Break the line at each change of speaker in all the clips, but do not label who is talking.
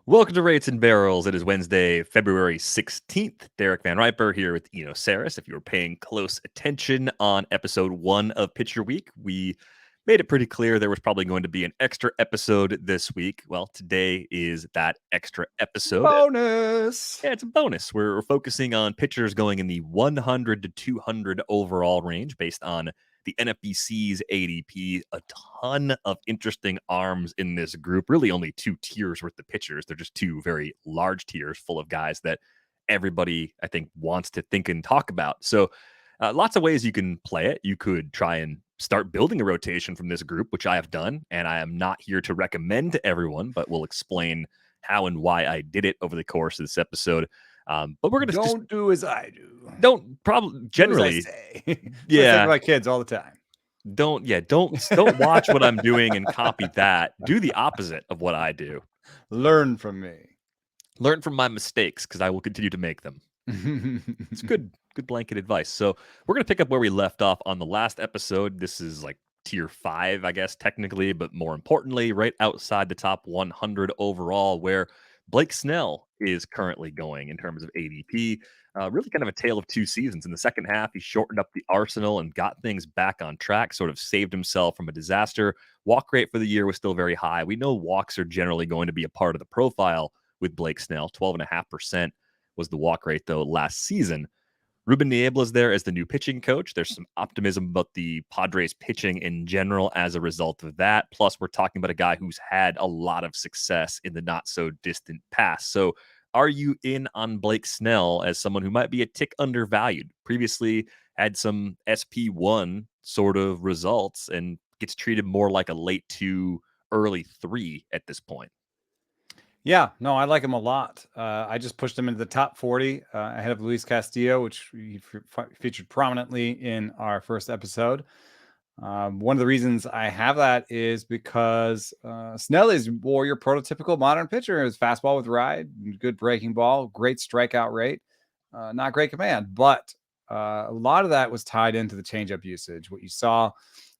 Welcome to Rates and Barrels. It is Wednesday, February 16th. Derek Van Riper here with Eno Saris. If you were paying close attention on episode 1 of Pitcher Week, we made it pretty clear there was probably going to be an extra episode this week. Well, today is that extra episode.
Bonus!
Yeah, it's a bonus. We're focusing on pitchers going in the 100 to 200 overall range based on the NFBC's ADP. A ton of interesting arms in this group. Really only 2 tiers worth of pitchers. They're just 2 very large tiers full of guys that everybody, I think, wants to think and talk about. So lots of ways you can play it. You could try and start building a rotation from this group, which I have done. And I am not here to recommend to everyone, but we'll explain how and why I did it over the course of this episode. But we're going to
do as I do.
Don't probably generally
say.
Yeah.
I say to my kids all the time.
Don't watch what I'm doing and copy that. Do the opposite of what I do.
Learn from me.
Learn from my mistakes because I will continue to make them. It's good blanket advice. So we're going to pick up where we left off on the last episode. This is like tier 5, I guess, technically, but more importantly, right outside the top 100 overall, where Blake Snell is currently going in terms of ADP. Really kind of a tale of 2 seasons. In the second half, he shortened up the arsenal and got things back on track, sort of saved himself from a disaster. Walk rate for the year was still very high. We know walks are generally going to be a part of the profile with Blake Snell. 12.5% was the walk rate, though, last season. Ruben Niebla is there as the new pitching coach. There's some optimism about the Padres pitching in general as a result of that. Plus, we're talking about a guy who's had a lot of success in the not so distant past. So are you in on Blake Snell as someone who might be a tick undervalued? Previously had some SP1 sort of results and gets treated more like a late 2, early 3 at this point.
Yeah, no, I like him a lot. I just pushed him into the top 40 ahead of Luis Castillo, which he featured prominently in our first episode. One of the reasons I have that is because Snell is more your prototypical modern pitcher. His fastball with ride, good breaking ball, great strikeout rate, not great command, but a lot of that was tied into the changeup usage. What you saw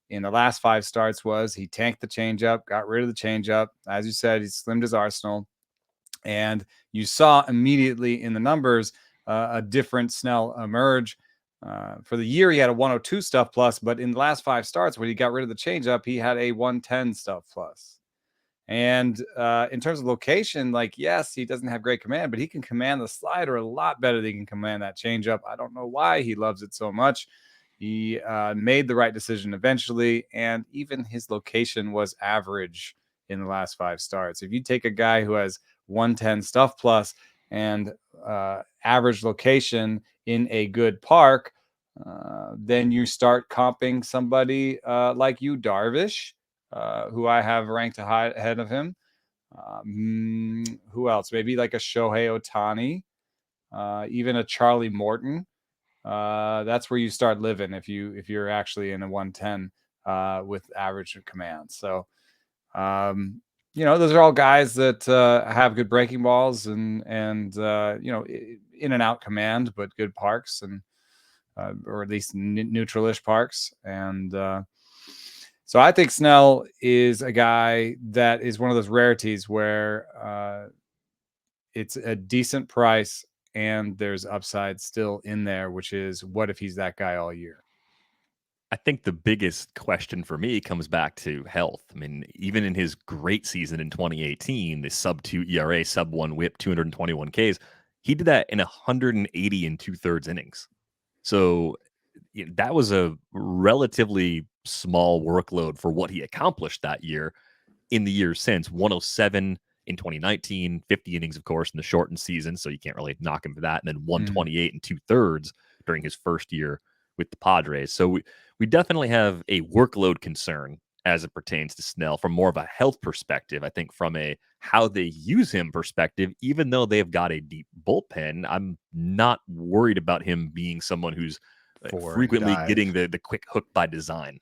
in the last 5 starts was he tanked the changeup, got rid of the changeup. As you said, he slimmed his arsenal. And you saw immediately in the numbers a different Snell emerge. For the year, he had a 102 stuff plus, but in the last 5 starts, when he got rid of the changeup, he had a 110 stuff plus. And in terms of location, like, yes, he doesn't have great command, but he can command the slider a lot better than he can command that changeup. I don't know why he loves it so much. He made the right decision eventually, and even his location was average in the last 5 starts. If you take a guy who has 110 stuff plus and average location in a good park, then you start comping somebody like you, Darvish, who I have ranked ahead of him. Who else? Maybe like a Shohei Ohtani, even a Charlie Morton. That's where you start living if you're actually in a 110 with average command. So those are all guys that have good breaking balls and in and out command, but good parks and or at least neutral-ish parks. And so I think Snell is a guy that is one of those rarities where it's a decent price and there's upside still in there, which is what if he's that guy all year?
I think the biggest question for me comes back to health. I mean, even in his great season in 2018, the sub-2 ERA, sub-1 whip, 221 Ks, he did that in 180 and 2/3 innings. So that was a relatively small workload for what he accomplished that year. In the years since, 107 in 2019, 50 innings, of course, in the shortened season, so you can't really knock him for that, and then 128 and 2/3 during his first year with the Padres. So we definitely have a workload concern as it pertains to Snell from more of a health perspective. I think from a how they use him perspective, even though they've got a deep bullpen, I'm not worried about him being someone who's frequently getting the quick hook by design.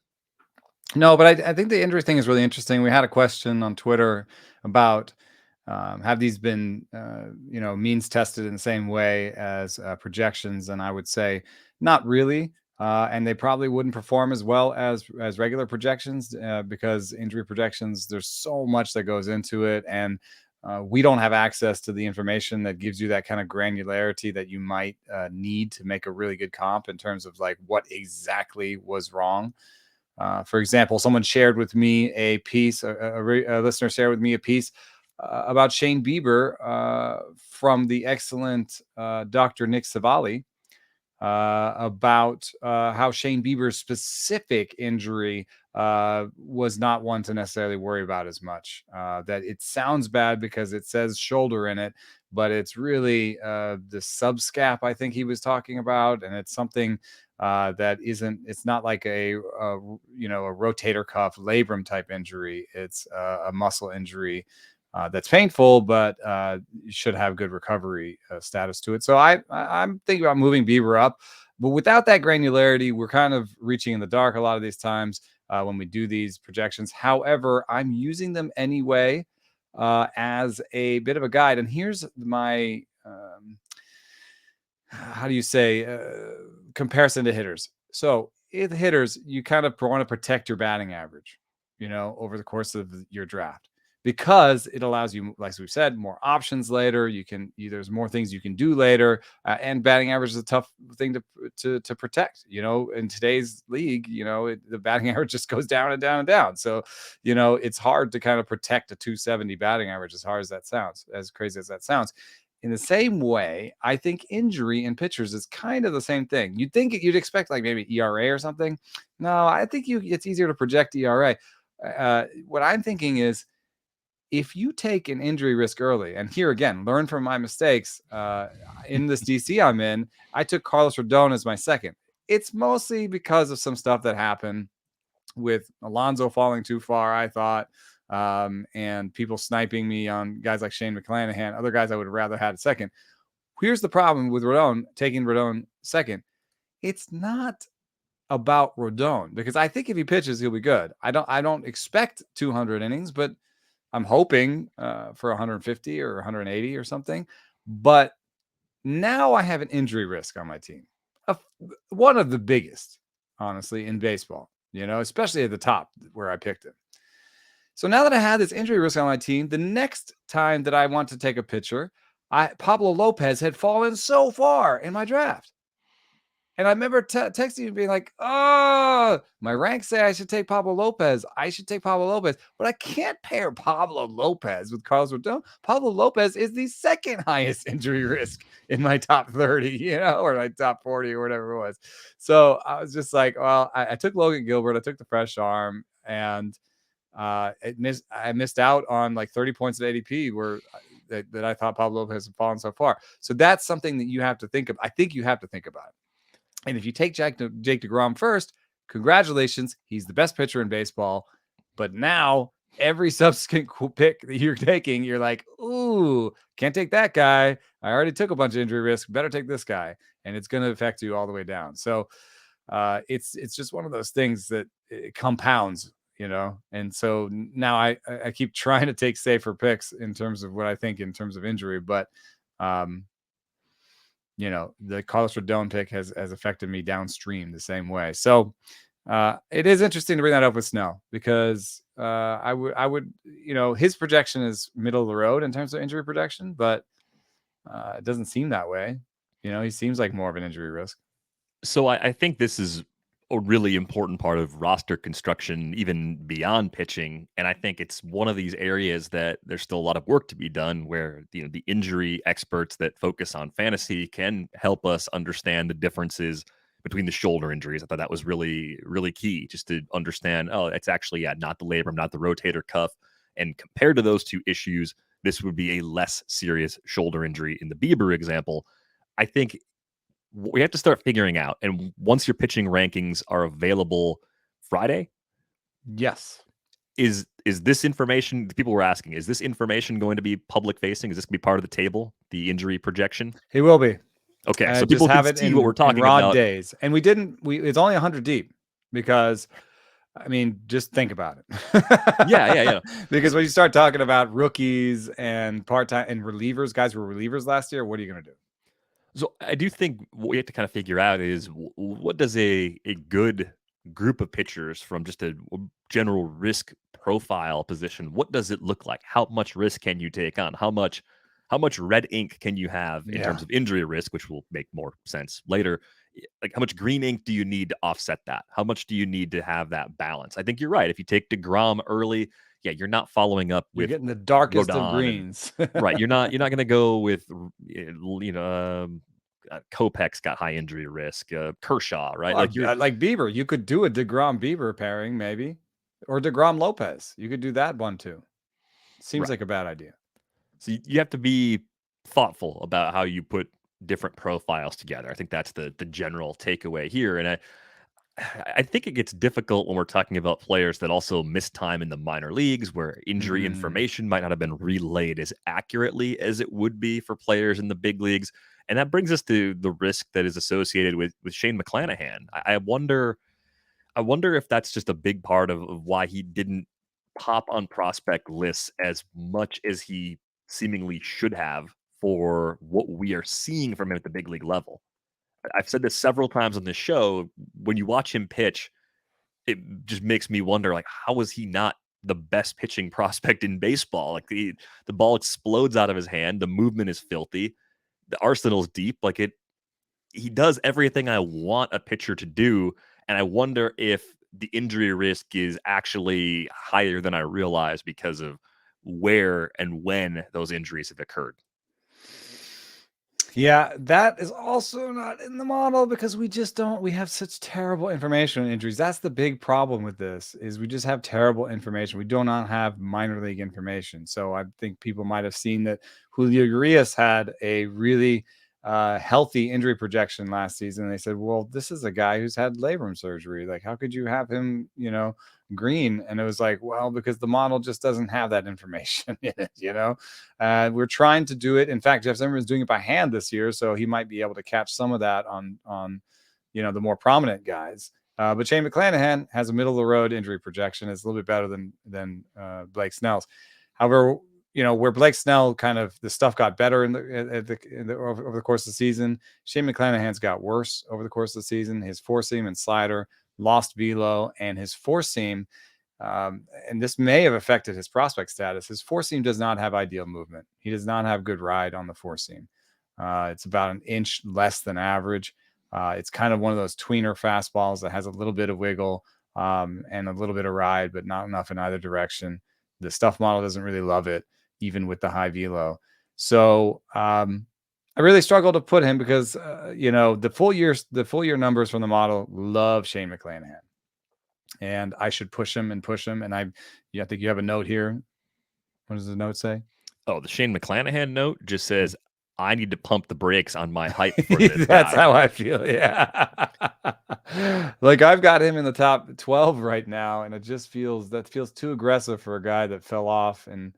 No, but I think the injury thing is really interesting. We had a question on Twitter about have these been means tested in the same way as projections, and I would say not really. And they probably wouldn't perform as well as regular projections because injury projections, there's so much that goes into it. And We don't have access to the information that gives you that kind of granularity that you might need to make a really good comp in terms of like what exactly was wrong. For example, someone shared with me a piece, a listener shared with me a piece about Shane Bieber from the excellent Dr. Nick Savali about how Shane Bieber's specific injury was not one to necessarily worry about as much. That it sounds bad because it says shoulder in it, but it's really the subscap I think he was talking about, and it's something that isn't. It's not like a rotator cuff labrum type injury. It's a muscle injury. That's painful, but should have good recovery status to it. So I'm thinking about moving Bieber up, but without that granularity, we're kind of reaching in the dark a lot of these times when we do these projections. However, I'm using them anyway as a bit of a guide. And here's my, comparison to hitters. So with hitters, you kind of want to protect your batting average, over the course of your draft, because it allows you, like we've said, more options later. There's more things you can do later, and batting average is a tough thing to protect. In today's league, the batting average just goes down and down and down. So, it's hard to kind of protect a 270 batting average, as hard as that sounds, as crazy as that sounds. In the same way, I think injury in pitchers is kind of the same thing. You'd expect like maybe ERA or something. No, I think it's easier to project ERA. What I'm thinking is, if you take an injury risk early, and here again, learn from my mistakes in this DC I'm in, I took Carlos Rodón as my second. It's mostly because of some stuff that happened with Alonso falling too far, I thought, and people sniping me on guys like Shane McClanahan, other guys I would have rather had a second. Here's the problem with Rodón, taking Rodón second. It's not about Rodón, because I think if he pitches, he'll be good. I don't expect 200 innings, but I'm hoping for 150 or 180 or something. But now I have an injury risk on my team. One of the biggest, honestly, in baseball, especially at the top where I picked him. So now that I had this injury risk on my team, the next time that I want to take a pitcher, Pablo López had fallen so far in my draft. And I remember texting you being like, oh, my ranks say I should take Pablo López. I should take Pablo López. But I can't pair Pablo López with Carlos Rodón. Pablo López is the second highest injury risk in my top 30, or my top 40 or whatever it was. So I was just like, well, I took Logan Gilbert. I took the fresh arm. And I missed out on like 30 points at ADP where that I thought Pablo López had fallen so far. So that's something that you have to think of. I think you have to think about it. And if you take Jake DeGrom first, congratulations. He's the best pitcher in baseball. But now every subsequent pick that you're taking, you're like, ooh, can't take that guy. I already took a bunch of injury risk. Better take this guy. And it's going to affect you all the way down. So it's just one of those things that it compounds, And so now I keep trying to take safer picks in terms of what I think in terms of injury. But the Carlos Rodón pick has affected me downstream the same way. So it is interesting to bring that up with Snell, because I would, his projection is middle of the road in terms of injury projection, but it doesn't seem that way. He seems like more of an injury risk.
So I think this is a really important part of roster construction, even beyond pitching. And I think it's one of these areas that there's still a lot of work to be done, where the injury experts that focus on fantasy can help us understand the differences between the shoulder injuries. I thought that was really, really key, just to understand, it's actually not the labrum, not the rotator cuff. And compared to those two issues, this would be a less serious shoulder injury in the Bieber example. I think we have to start figuring out, and once your pitching rankings are available Friday,
yes,
is this information, people were asking, is this information going to be public facing? Is this going to be part of the table, the injury projection?
It will be.
Okay, so people can see what we're talking about.
Days, and it's only 100 deep, because just think about it.
Yeah.
Because when you start talking about rookies and part-time and relievers, guys who were relievers last year, what are you going to do?
So I do think what we have to kind of figure out is, what does a good group of pitchers from just a general risk profile position, what does it look like? How much risk can you take on? How much red ink can you have in terms of injury risk, which will make more sense later? Like, how much green ink do you need to offset that? How much do you need to have that balance? I think you're right. If you take DeGrom early, yeah, you're not following up
You're
with
getting the darkest of
Rodón
greens.
right. You're not going to go with Kopech's got high injury risk. Kershaw, right?
Well, like Bieber, you could do a DeGrom Bieber pairing maybe, or DeGrom Lopez. You could do that one too. Seems like a bad idea.
So you have to be thoughtful about how you put different profiles together. I think that's the general takeaway here. And I think it gets difficult when we're talking about players that also miss time in the minor leagues, where injury information might not have been relayed as accurately as it would be for players in the big leagues. And that brings us to the risk that is associated with Shane McClanahan. I wonder if that's just a big part of why he didn't pop on prospect lists as much as he seemingly should have for what we are seeing from him at the big league level. I've said this several times on this show. When you watch him pitch, it just makes me wonder, like, how was he not the best pitching prospect in baseball? Like, the ball explodes out of his hand. The movement is filthy. The arsenal's deep. Like, he does everything I want a pitcher to do. And I wonder if the injury risk is actually higher than I realize because of where and when those injuries have occurred.
Yeah, that is also not in the model because we have such terrible information on injuries. That's the big problem with this, is we just have terrible information. We do not have minor league information. So I think people might have seen that Julio Urias had a really healthy injury projection last season. And they said, well, this is a guy who's had labrum surgery. Like, how could you have him, green? And it was like, well, because the model just doesn't have that information in it, we're trying to do it. In fact, Jeff Zimmerman's doing it by hand this year, so he might be able to catch some of that on the more prominent guys. But Shane McClanahan has a middle of the road injury projection. It's a little bit better than Blake Snell's. However, where Blake Snell kind of the stuff got better over the course of the season, Shane McClanahan's got worse over the course of the season. His four seam and slider lost velo, and his four seam, and this may have affected his prospect status. His four seam does not have ideal movement. He does not have good ride on the four seam. It's about an inch less than average. It's kind of one of those tweener fastballs that has a little bit of wiggle and a little bit of ride, but not enough in either direction. The stuff model doesn't really love it, even with the high velo. So I really struggle to put him because the full year numbers from the model love Shane McClanahan, and I should push him. And I think you have a note here. What does the note say?
Oh, the Shane McClanahan note just says, I need to pump the brakes on my hype for this
That's
guy.
how I feel. Yeah. Like, I've got him in the top 12 right now, and it feels too aggressive for a guy that fell off and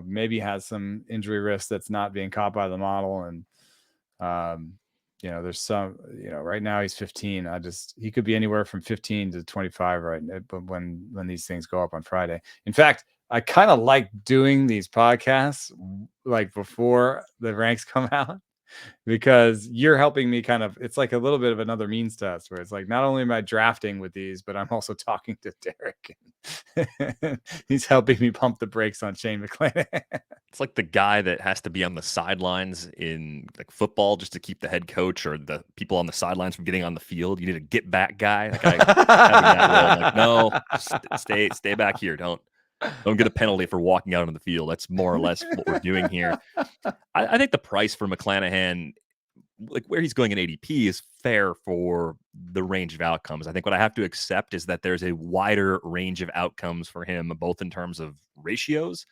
maybe has some injury risk that's not being caught by the model. And there's some, right now he's 15. He could be anywhere from 15 to 25 right now, but when these things go up on Friday. In fact, I kind of like doing these podcasts like before the ranks come out, because you're helping me it's like a little bit of another means test, where it's like, not only am I drafting with these, but I'm also talking to Derek. He's helping me pump the brakes on Shane McClanahan.
It's like the guy that has to be on the sidelines in like football just to keep the head coach or the people on the sidelines from getting on the field. You need a get back guy. Like, having that role. Like, no, stay back here. Don't get a penalty for walking out on the field. That's more or less what we're doing here. I think the price for McClanahan, like where he's going in ADP, is fair for the range of outcomes. I think what I have to accept is that there's a wider range of outcomes for him, both in terms of ratios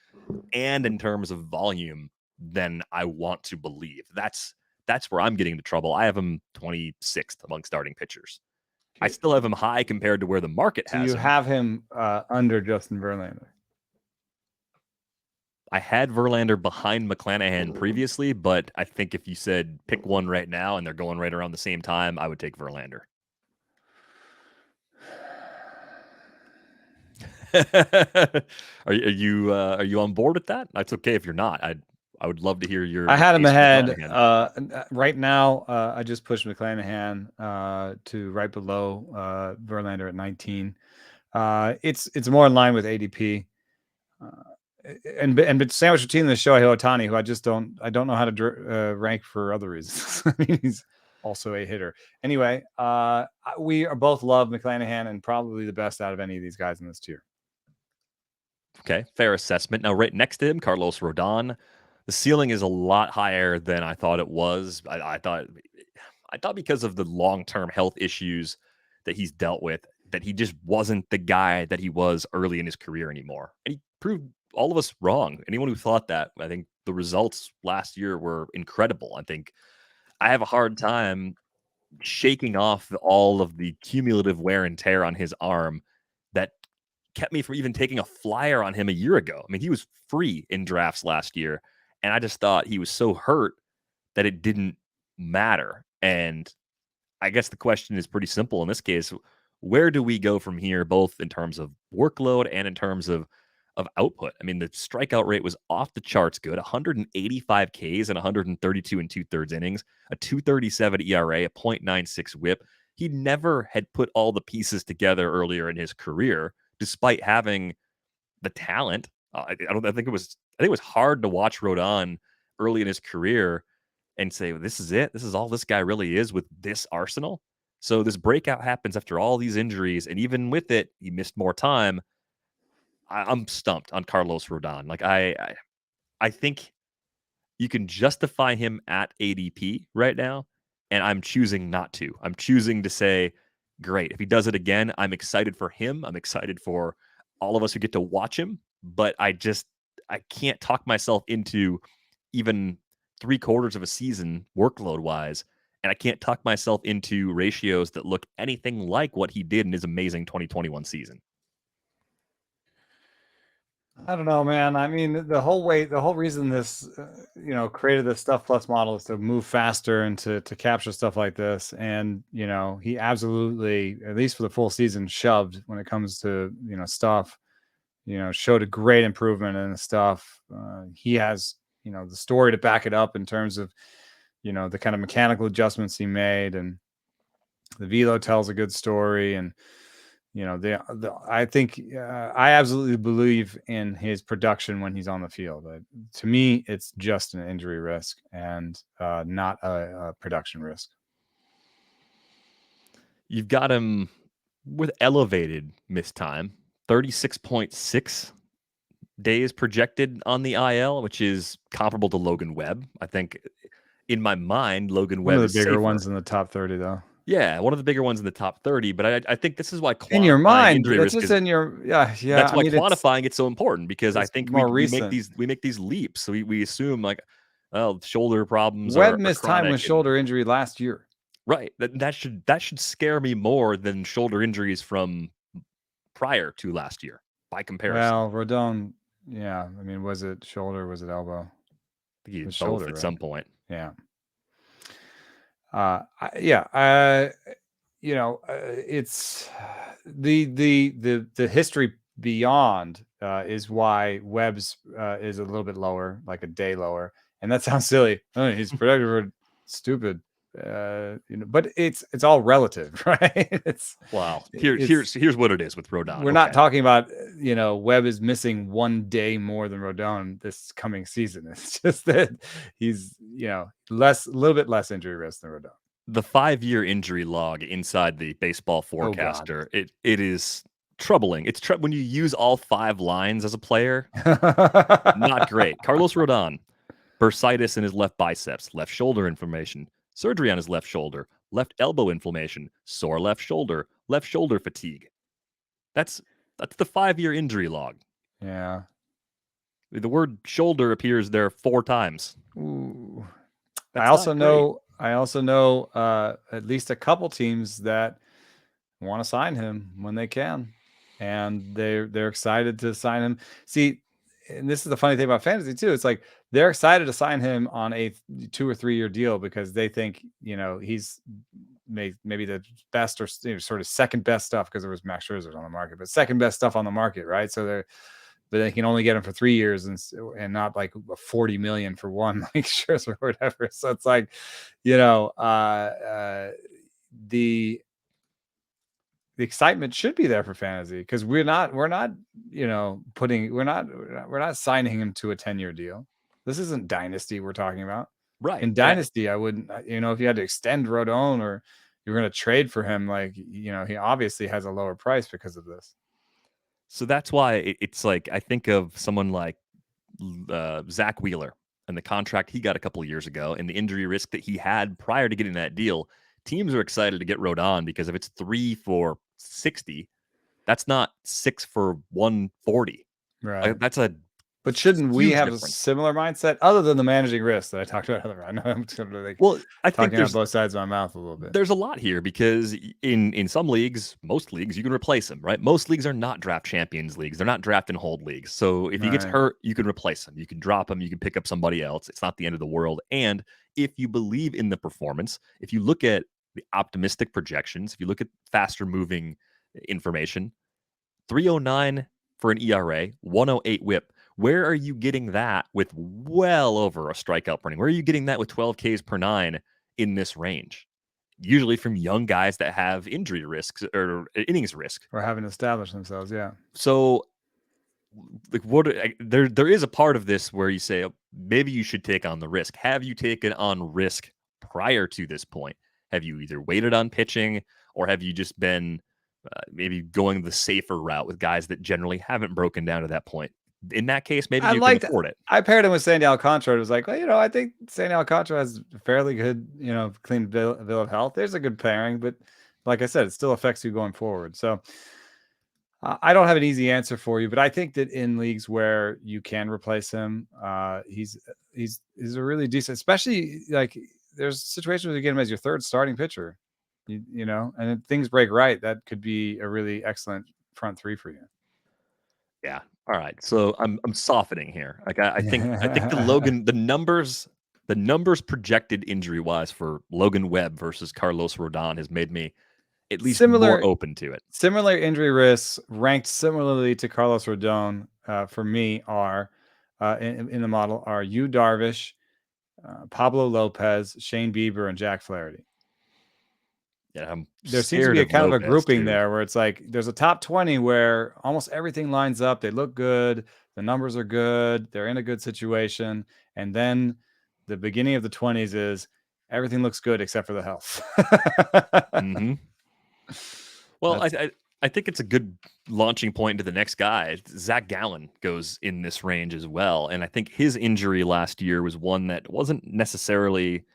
and in terms of volume, than I want to believe. That's where I'm getting into trouble. I have him 26th among starting pitchers. I still have him high compared to where the market has him.
So you have him under Justin Verlander.
I had Verlander behind McClanahan previously, but I think if you said pick one right now and they're going right around the same time, I would take Verlander. Are you on board with that? That's okay if you're not. I would love to hear your.
I had him
case for
ahead.
McClanahan.
Right now, I just pushed McClanahan to right below Verlander at 19. It's more in line with ADP. And sandwiched between the Shohei Ohtani, who I don't know how to rank for other reasons. I mean, he's also a hitter. Anyway, we are both love McClanahan and probably the best out of any of these guys in this tier.
Okay, fair assessment. Now, right next to him, Carlos Rodón. The ceiling is a lot higher than I thought it was. I thought because of the long-term health issues that he's dealt with, that he just wasn't the guy that he was early in his career anymore. And he proved all of us wrong. Anyone who thought that, I think the results last year were incredible. I think I have a hard time shaking off all of the cumulative wear and tear on his arm that kept me from even taking a flyer on him a year ago. I mean, he was free in drafts last year, and I just thought he was so hurt that it didn't matter. And I guess the question is pretty simple in this case. Where do we go from here, both in terms of workload and in terms of output? I mean, the strikeout rate was off the charts good, 185 Ks and 132 and 2/3 innings, a 2.37 ERA, a 0.96 whip. He never had put all the pieces together earlier in his career, despite having the talent. I think it was hard to watch Rodón early in his career and say, well, this is it. This is all this guy really is with this arsenal. So this breakout happens after all these injuries, and even with it, he missed more time. I'm stumped on Carlos Rodón. Like I think you can justify him at ADP right now, and I'm choosing not to. I'm choosing to say, great. If he does it again, I'm excited for him. I'm excited for all of us who get to watch him, but I can't talk myself into even 3/4 of a season workload wise. And I can't talk myself into ratios that look anything like what he did in his amazing 2021 season.
I don't know, man. I mean, the whole reason this, created this Stuff Plus model is to move faster and to capture stuff like this. And, he absolutely, at least for the full season, shoved when it comes to, stuff, showed a great improvement in the stuff. He has, the story to back it up in terms of, the kind of mechanical adjustments he made, and the velo tells a good story. And, I think I absolutely believe in his production when he's on the field. To me, it's just an injury risk and not a production risk.
You've got him with elevated missed time, 36.6 days projected on the IL, which is comparable to Logan Webb. I think in my mind, Logan Webb is
one of the bigger
safer.
ones in the top 30, though.
Yeah, one of the bigger ones in the top 30. But I think this is why
in your mind,
injury risk is
in your
That's why quantifying it's so important, because I think we make these leaps. So we assume like, well, shoulder problems.
Webb missed time with shoulder injury last year.
Right. That should scare me more than shoulder injuries from prior to last year by comparison.
Well, Rodón, yeah. I mean, was it shoulder? Was it elbow?
I think he
was
both
shoulder,
at
right?
some point.
Yeah. It's the history beyond is why Webb's is a little bit lower, like a day lower. And that sounds silly. Oh, he's productive or stupid. But it's all relative, right?
Here's what it is with Rodón.
We're not talking about, Webb is missing 1 day more than Rodón this coming season. It's just that he's, a little bit less injury risk than Rodón.
The 5-year injury log inside the Baseball Forecaster, it is troubling. It's when you use all 5 lines as a player, not great. Carlos Rodón, bursitis in his left biceps, left shoulder inflammation, surgery on his left shoulder, left elbow inflammation, sore left shoulder fatigue. That's the 5-year injury log.
Yeah.
The word shoulder appears there 4 times.
Ooh. I also know at least a couple teams that want to sign him when they can, and they're excited to sign him. See, and this is the funny thing about fantasy too. It's like they're excited to sign him on a 2 or 3 year deal because they think, he's maybe the best or sort of second best stuff, because there was Max Scherzer on the market, but second best stuff on the market, right? So but they can only get him for 3 years and not like 40 million for one, like Scherzer or whatever. So it's like, the excitement should be there for fantasy because we're not signing him to a 10-year deal. This isn't dynasty we're talking about.
Right.
In dynasty, I wouldn't, if you had to extend Rodón or you're going to trade for him, like, he obviously has a lower price because of this.
So that's why it's like I think of someone like Zach Wheeler and the contract he got a couple of years ago and the injury risk that he had prior to getting that deal. Teams are excited to get Rodón because if it's 3 for 60, that's not 6 for 140.
Right.
That's a
But shouldn't we have
difference.
a similar mindset other than the managing risk that I talked about earlier? I know I'm just
I think
talking out both sides of my mouth a little bit.
There's a lot here because in some leagues, most leagues, you can replace him, right? Most leagues are not draft champions leagues. They're not draft and hold leagues. So if he gets hurt, you can replace him. You can drop him. You can pick up somebody else. It's not the end of the world. And if you believe in the performance, if you look at the optimistic projections, if you look at faster moving information, 309 for an ERA, 108 whip. Where are you getting that with well over a strikeout per inning? Where are you getting that with 12 Ks per 9 in this range? Usually from young guys that have injury risks or innings risk.
Or haven't established themselves, yeah.
So like there is a part of this where you say, maybe you should take on the risk. Have you taken on risk prior to this point? Have you either waited on pitching or have you just been maybe going the safer route with guys that generally haven't broken down to that point? In that case, maybe you can afford it.
I paired him with Sandy Alcantara. It was like, well, I think Sandy Alcantara has a fairly good, clean bill of health. There's a good pairing, but like I said, it still affects you going forward. So I don't have an easy answer for you, but I think that in leagues where you can replace him, he's a really decent, especially like there's situations where you get him as your third starting pitcher, and if things break right, that could be a really excellent front three for you.
Yeah. All right. So I'm softening here. Like I think the Logan, the numbers projected injury wise for Logan Webb versus Carlos Rodón has made me at least more open to it.
Similar injury risks ranked similarly to Carlos Rodón for me are in the model are Yu Darvish, Pablo López, Shane Bieber, and Jack Flaherty.
Yeah,
there seems to be a kind of a grouping there where it's like there's a top 20 where almost everything lines up. They look good. The numbers are good. They're in a good situation. And then the beginning of the 20s is everything looks good except for the health.
Mm-hmm. Well, I think it's a good launching point into the next guy. Zach Gallen goes in this range as well. And I think his injury last year was one that wasn't necessarily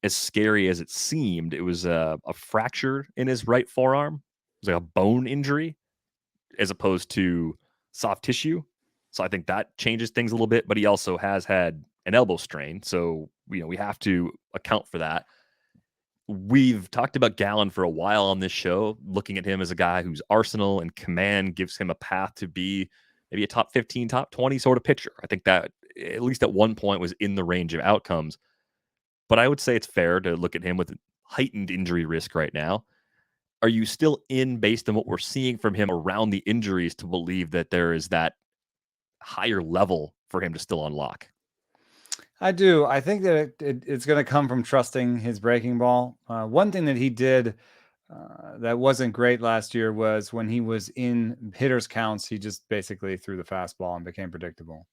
as scary as it seemed. It was a fracture in his right forearm. It was like a bone injury as opposed to soft tissue. So I think that changes things a little bit, but he also has had an elbow strain. So, we have to account for that. We've talked about Gallen for a while on this show, looking at him as a guy whose arsenal and command gives him a path to be maybe a top 15, top 20 sort of pitcher. I think that at least at one point was in the range of outcomes. But I would say it's fair to look at him with heightened injury risk right now. Are you still in, based on what we're seeing from him around the injuries, to believe that there is that higher level for him to still unlock?
I do. I think that it's going to come from trusting his breaking ball. One thing that he did that wasn't great last year was when he was in hitters counts, he just basically threw the fastball and became predictable.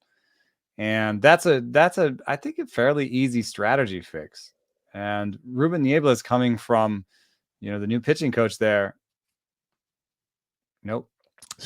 And that's I think a fairly easy strategy fix. And Ruben Niebla is coming from, the new pitching coach there. Nope.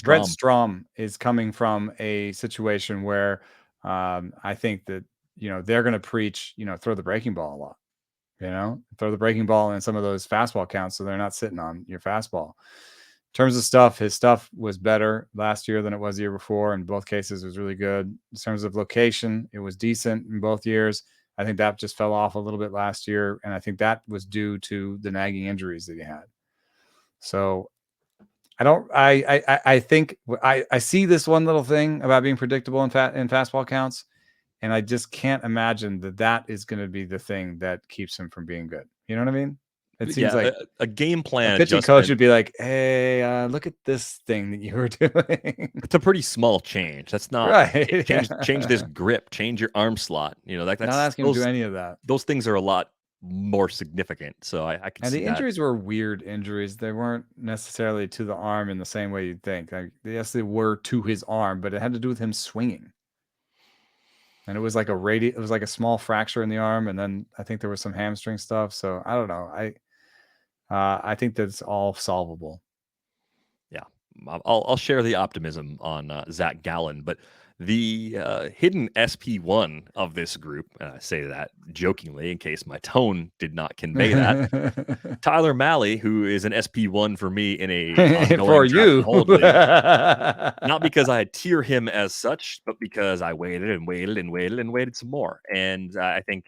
Brent Strom is coming from a situation where I think that, they're going to preach, throw the breaking ball a lot, throw the breaking ball in some of those fastball counts. So they're not sitting on your fastball. In terms of stuff, his stuff was better last year than it was the year before. In both cases, it was really good. In terms of location, it was decent in both years. I think that just fell off a little bit last year. And I think that was due to the nagging injuries that he had. So I think I see this one little thing about being predictable in fastball counts. And I just can't imagine that is going to be the thing that keeps him from being good. You know what I mean? It seems like
a game plan
a pitching
adjustment.
coach would be like, "Hey, look at this thing that you were doing."
It's a pretty small change. That's not
Right.
change this grip, change your arm slot. That's
Not asking him to do any of that.
Those things are a lot more significant. So I can
And
see
the
that.
injuries were weird injuries. They weren't necessarily to the arm in the same way you'd think. Yes, they were to his arm, but it had to do with him swinging. And it was like it was like a small fracture in the arm, and then I think there was some hamstring stuff. So I don't know. I think that's all solvable.
Yeah, I'll share the optimism on Zach Gallen, but the hidden SP1 of this group, and I say that jokingly in case my tone did not convey that, Tyler Mahle, who is an SP1 for me in a ongoing
for
draft
you,
and hold league. Not because I tier him as such, but because I waited and waited and waited and waited some more. And I think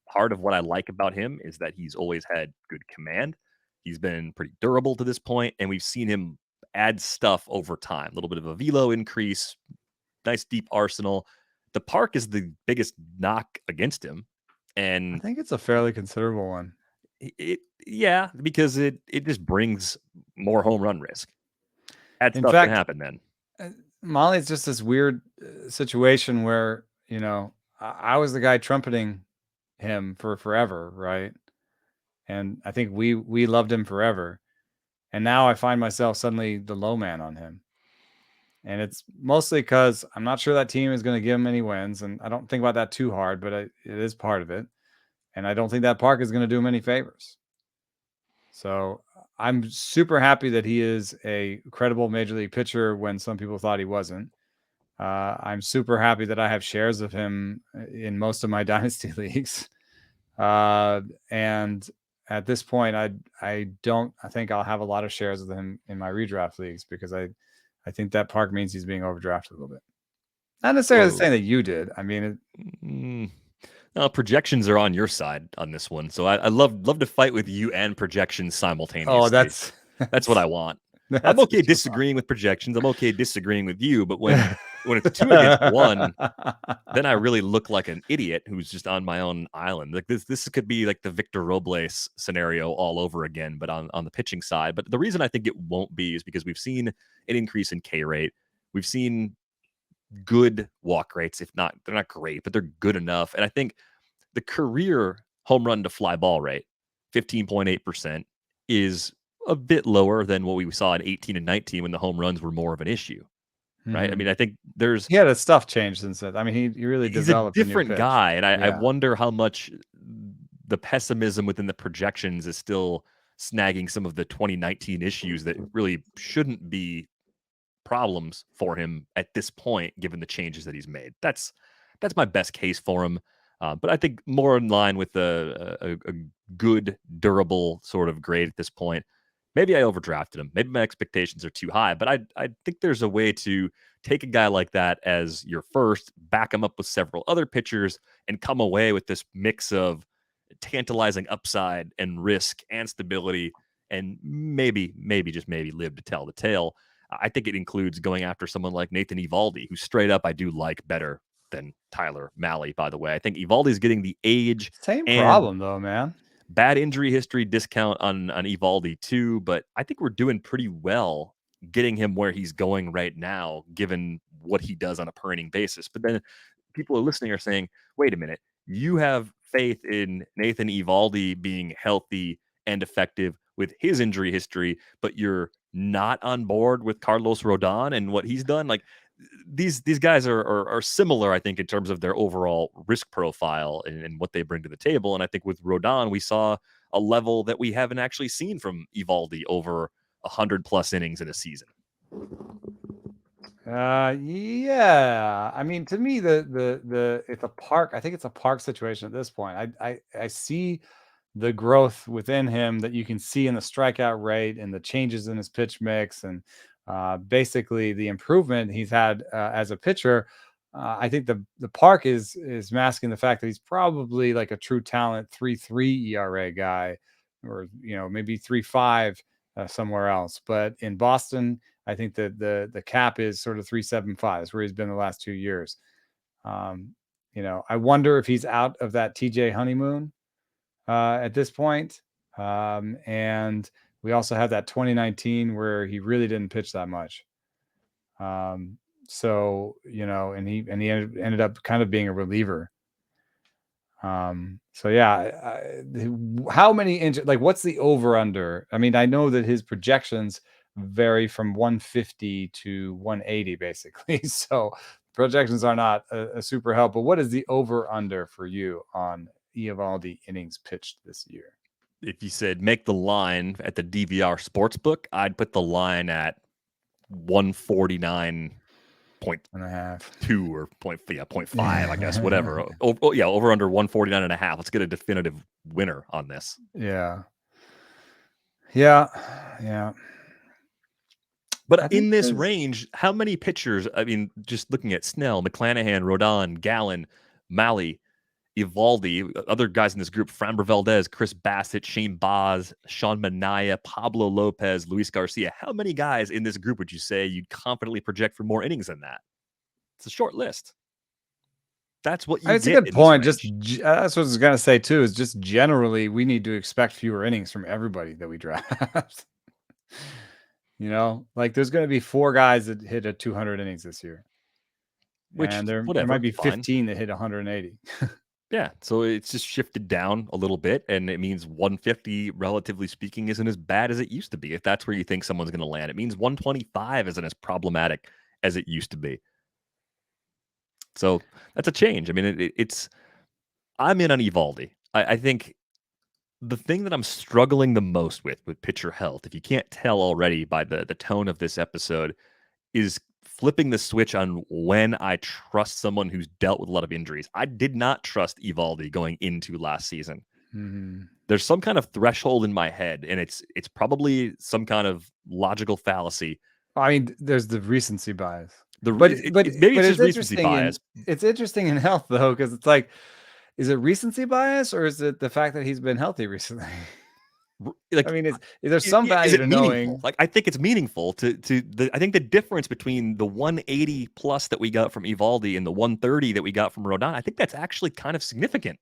part of what I like about him is that he's always had good command. He's been pretty durable to this point, and we've seen him add stuff over time. A little bit of a velo increase, nice deep arsenal. The park is the biggest knock against him, and
I think it's a fairly considerable one.
Because it just brings more home run risk. Had
In
stuff
fact,
can happen then.
Mahle's just this weird situation where I was the guy trumpeting him for forever, right? And I think we loved him forever. And now I find myself suddenly the low man on him. And it's mostly because I'm not sure that team is going to give him any wins. And I don't think about that too hard, but it is part of it. And I don't think that park is going to do him any favors. So I'm super happy that he is a credible major league pitcher when some people thought he wasn't. I'm super happy that I have shares of him in most of my dynasty leagues. And at this point, I think I'll have a lot of shares of him in my redraft leagues because I think that park means he's being overdrafted a little bit. Not necessarily saying that you did. I mean,
projections are on your side on this one, so I love to fight with you and projections simultaneously.
Oh, that's
what I want. I'm okay disagreeing with projections. I'm okay disagreeing with you, but when it's 2 against 1, then I really look like an idiot who's just on my own island. Like this could be like the Victor Robles scenario all over again, but on the pitching side. But the reason I think it won't be is because we've seen an increase in K rate. We've seen good walk rates, if not, they're not great, but they're good enough. And I think the career home run to fly ball rate, 15.8%, is a bit lower than what we saw in 18 and 19 when the home runs were more of an issue. Right.
Mm-hmm.
I mean, I think he
had a stuff changed since then. I mean, he really developed.
He's a different guy. And I wonder how much the pessimism within the projections is still snagging some of the 2019 issues that really shouldn't be problems for him at this point, given the changes that he's made. That's my best case for him. But I think more in line with a good, durable sort of grade at this point. Maybe I overdrafted him. Maybe my expectations are too high. But I think there's a way to take a guy like that as your first, back him up with several other pitchers, and come away with this mix of tantalizing upside and risk and stability, and maybe just maybe live to tell the tale. I think it includes going after someone like Nathan Eovaldi, who straight up I do like better than Tyler Mahle, by the way. I think Eovaldi's getting the age.
Same problem, though, man.
Bad injury history discount on Eovaldi, too. But I think we're doing pretty well getting him where he's going right now, given what he does on a per inning basis. But then people are listening are saying, wait a minute, you have faith in Nathan Eovaldi being healthy and effective with his injury history, but you're not on board with Carlos Rodón and what he's done. Like these guys are similar, I think, in terms of their overall risk profile and what they bring to the table. And I think with Rodón, we saw a level that we haven't actually seen from Eovaldi over 100+ innings in a season.
Yeah. I mean, to me, it's a park. I think it's a park situation at this point. I see the growth within him that you can see in the strikeout rate and the changes in his pitch mix and basically the improvement he's had as a pitcher. I think the park is masking the fact that he's probably like a true talent 3.3 ERA guy, or maybe 3.5 somewhere else. But in Boston, I think that the cap is sort of 3.75. That's where he's been the last 2 years. I wonder if he's out of that TJ honeymoon at this point. And we also have that 2019 where he really didn't pitch that much. So, and he ended up kind of being a reliever. So yeah, how many injuries, like what's the over under? I mean, I know that his projections vary from 150 to 180 basically. So projections are not a super help, but what is the over under for you on Eovaldi innings pitched this year?
If you said make the line at the DVR sportsbook, I'd put the line at 149.2 or 0.5, I guess, whatever. Over under 149.5. Let's get a definitive winner on this.
Yeah.
But in this range, how many pitchers? I mean, just looking at Snell, McClanahan, Rodón, Gallen, Mahle, Eovaldi, other guys in this group, Framber, Valdez, Chris Bassitt, Shane Baz, Sean Manaea, Pablo López, Luis Garcia. How many guys in this group would you say you'd confidently project for more innings than that? It's a short list. That's what you
it's
get.
A good point. Just that's what I was going to say too, is just generally we need to expect fewer innings from everybody that we draft. Like there's going to be 4 guys that hit a 200 innings this year. And there might be 15 that hit 180.
Yeah, so it's just shifted down a little bit, and it means 150, relatively speaking, isn't as bad as it used to be. If that's where you think someone's going to land, it means 125 isn't as problematic as it used to be. So that's a change. I mean, I'm in on Eovaldi. I think the thing that I'm struggling the most with pitcher health, if you can't tell already by the tone of this episode, is flipping the switch on when I trust someone who's dealt with a lot of injuries. I did not trust Eovaldi going into last season.
Mm-hmm.
There's some kind of threshold in my head, and it's probably some kind of logical fallacy.
I mean, there's the recency bias.
Maybe it's just recency bias.
It's interesting in health though, because it's like, is it recency bias or is it the fact that he's been healthy recently? Like, I mean, is there some value to knowing?
Like, I think it's meaningful I think the difference between the 180 plus that we got from Eovaldi and the 130 that we got from Rodón, I think that's actually kind of significant.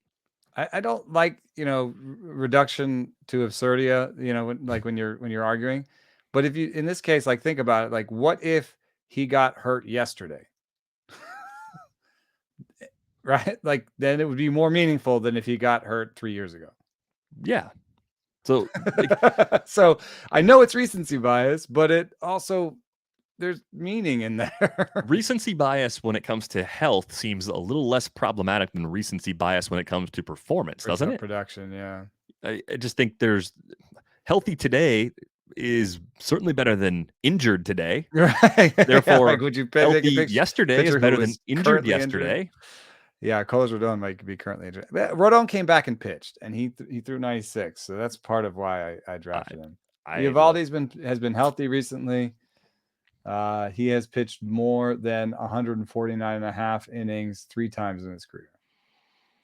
I don't like, reduction to absurdia, when you're arguing. But if you, in this case, like think about it, like what if he got hurt yesterday? Right? Like then it would be more meaningful than if he got hurt 3 years ago.
Yeah. So,
so I know it's recency bias, but it also, there's meaning in there.
Recency bias when it comes to health seems a little less problematic than recency bias when it comes to performance, doesn't it?
Production, yeah.
I just think there's healthy today is certainly better than injured today.
Right.
Therefore, like, would you healthy yesterday is better than injured yesterday.
Injured. Yeah, Carlos Rodón might be currently injured. Rodón came back and pitched, and he threw 96, so that's part of why I drafted him. Eovaldi has been healthy recently. He has pitched more than 149.5 innings 3 times in his career.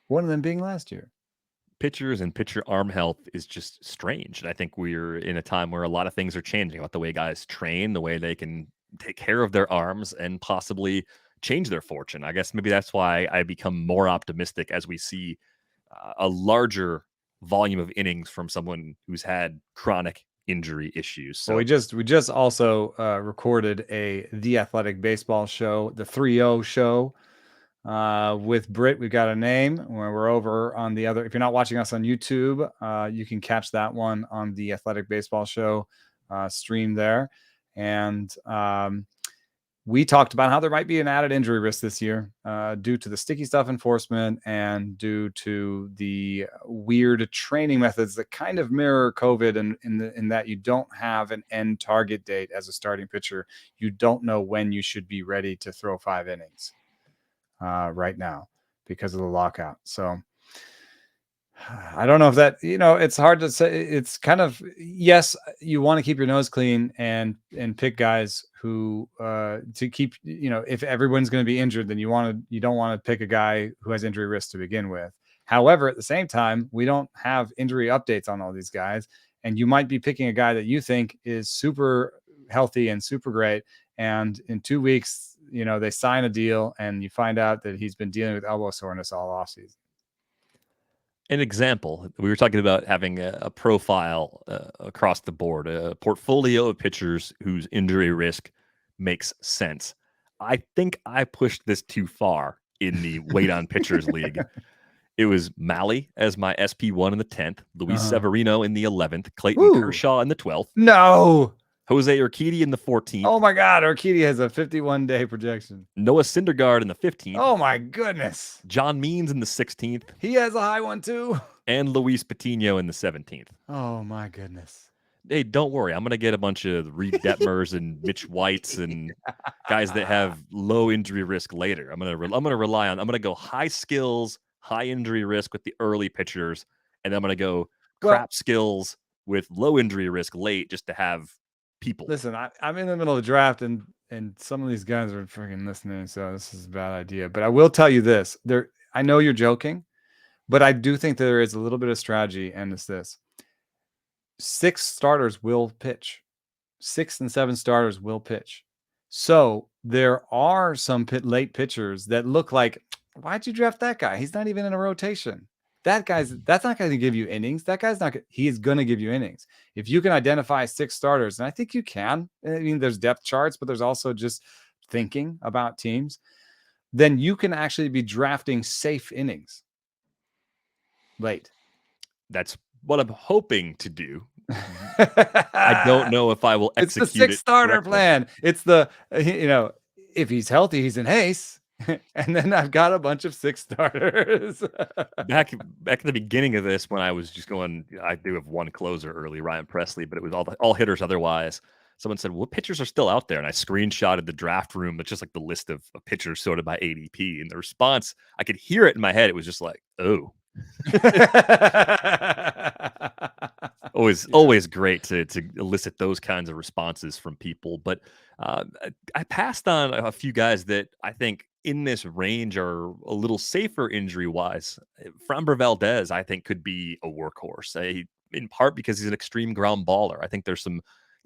One of them being last year.
Pitchers and pitcher arm health is just strange. And I think we're in a time where a lot of things are changing about the way guys train, the way they can take care of their arms and possibly change their fortune. I guess maybe that's why I become more optimistic as we see a larger volume of innings from someone who's had chronic injury issues. So
well, we just also recorded The Athletic Baseball show, the 3-0 show. With Britt, we've got a name where we're over on the other. If you're not watching us on YouTube, you can catch that one on the Athletic Baseball show stream there. And we talked about how there might be an added injury risk this year due to the sticky stuff enforcement and due to the weird training methods that kind of mirror COVID in that you don't have an end target date as a starting pitcher. You don't know when you should be ready to throw 5 innings. Right now because of the lockout. So I don't know if that, it's hard to say. It's kind of, yes, you want to keep your nose clean and pick guys who to keep, if everyone's going to be injured, then you don't want to pick a guy who has injury risk to begin with. However, at the same time, we don't have injury updates on all these guys, and you might be picking a guy that you think is super healthy and super great, and in 2 weeks, they sign a deal and you find out that he's been dealing with elbow soreness all offseason.
An example, we were talking about having a profile across the board, a portfolio of pitchers whose injury risk makes sense. I think I pushed this too far in the weight on pitchers league. It was Mahle as my SP1 in the 10th, Luis Severino in the 11th, Clayton Kershaw in the 12th.
No.
Jose Urquidy in the 14th.
Oh my God, Urquidy has a 51-day projection.
Noah Syndergaard in the 15th.
Oh my goodness.
John Means in the 16th.
He has a high one too.
And Luis Patino in the 17th.
Oh my goodness.
Hey, don't worry. I'm going to get a bunch of Reed Detmers and Mitch Whites and guys that have low injury risk later. I'm going to go high skills, high injury risk with the early pitchers, and then I'm going to go crap skills with low injury risk late just to have people.
Listen, I'm in the middle of the draft and some of these guys are freaking listening, so this is a bad idea. But I will tell you this. I know you're joking, but I do think there is a little bit of strategy, and it's this. 6 starters will pitch. 6 and 7 starters will pitch. So there are some late pitchers that look like, why'd you draft that guy? He's not even in a rotation. That's not going to give you innings. That guy's not. He is going to give you innings. If you can identify 6 starters, and I think you can. I mean, there's depth charts, but there's also just thinking about teams. Then you can actually be drafting safe innings late.
That's what I'm hoping to do. I don't know if I will execute it.
It's the 6 starter plan. It's the, if he's healthy, he's in Ace. And then I've got a bunch of 6 starters.
Back at the beginning of this, when I was just going, I do have one closer early, Ryan Presley, but it was all hitters otherwise. Someone said, what pitchers are still out there? And I screenshotted the draft room. It's just like the list of pitchers sorted by ADP. And the response, I could hear it in my head. It was just like, oh. Always great to elicit those kinds of responses from people. But I passed on a few guys that I think in this range are a little safer injury wise. Framber Valdez, I think, could be a workhorse, in part because he's an extreme ground baller. I think there's some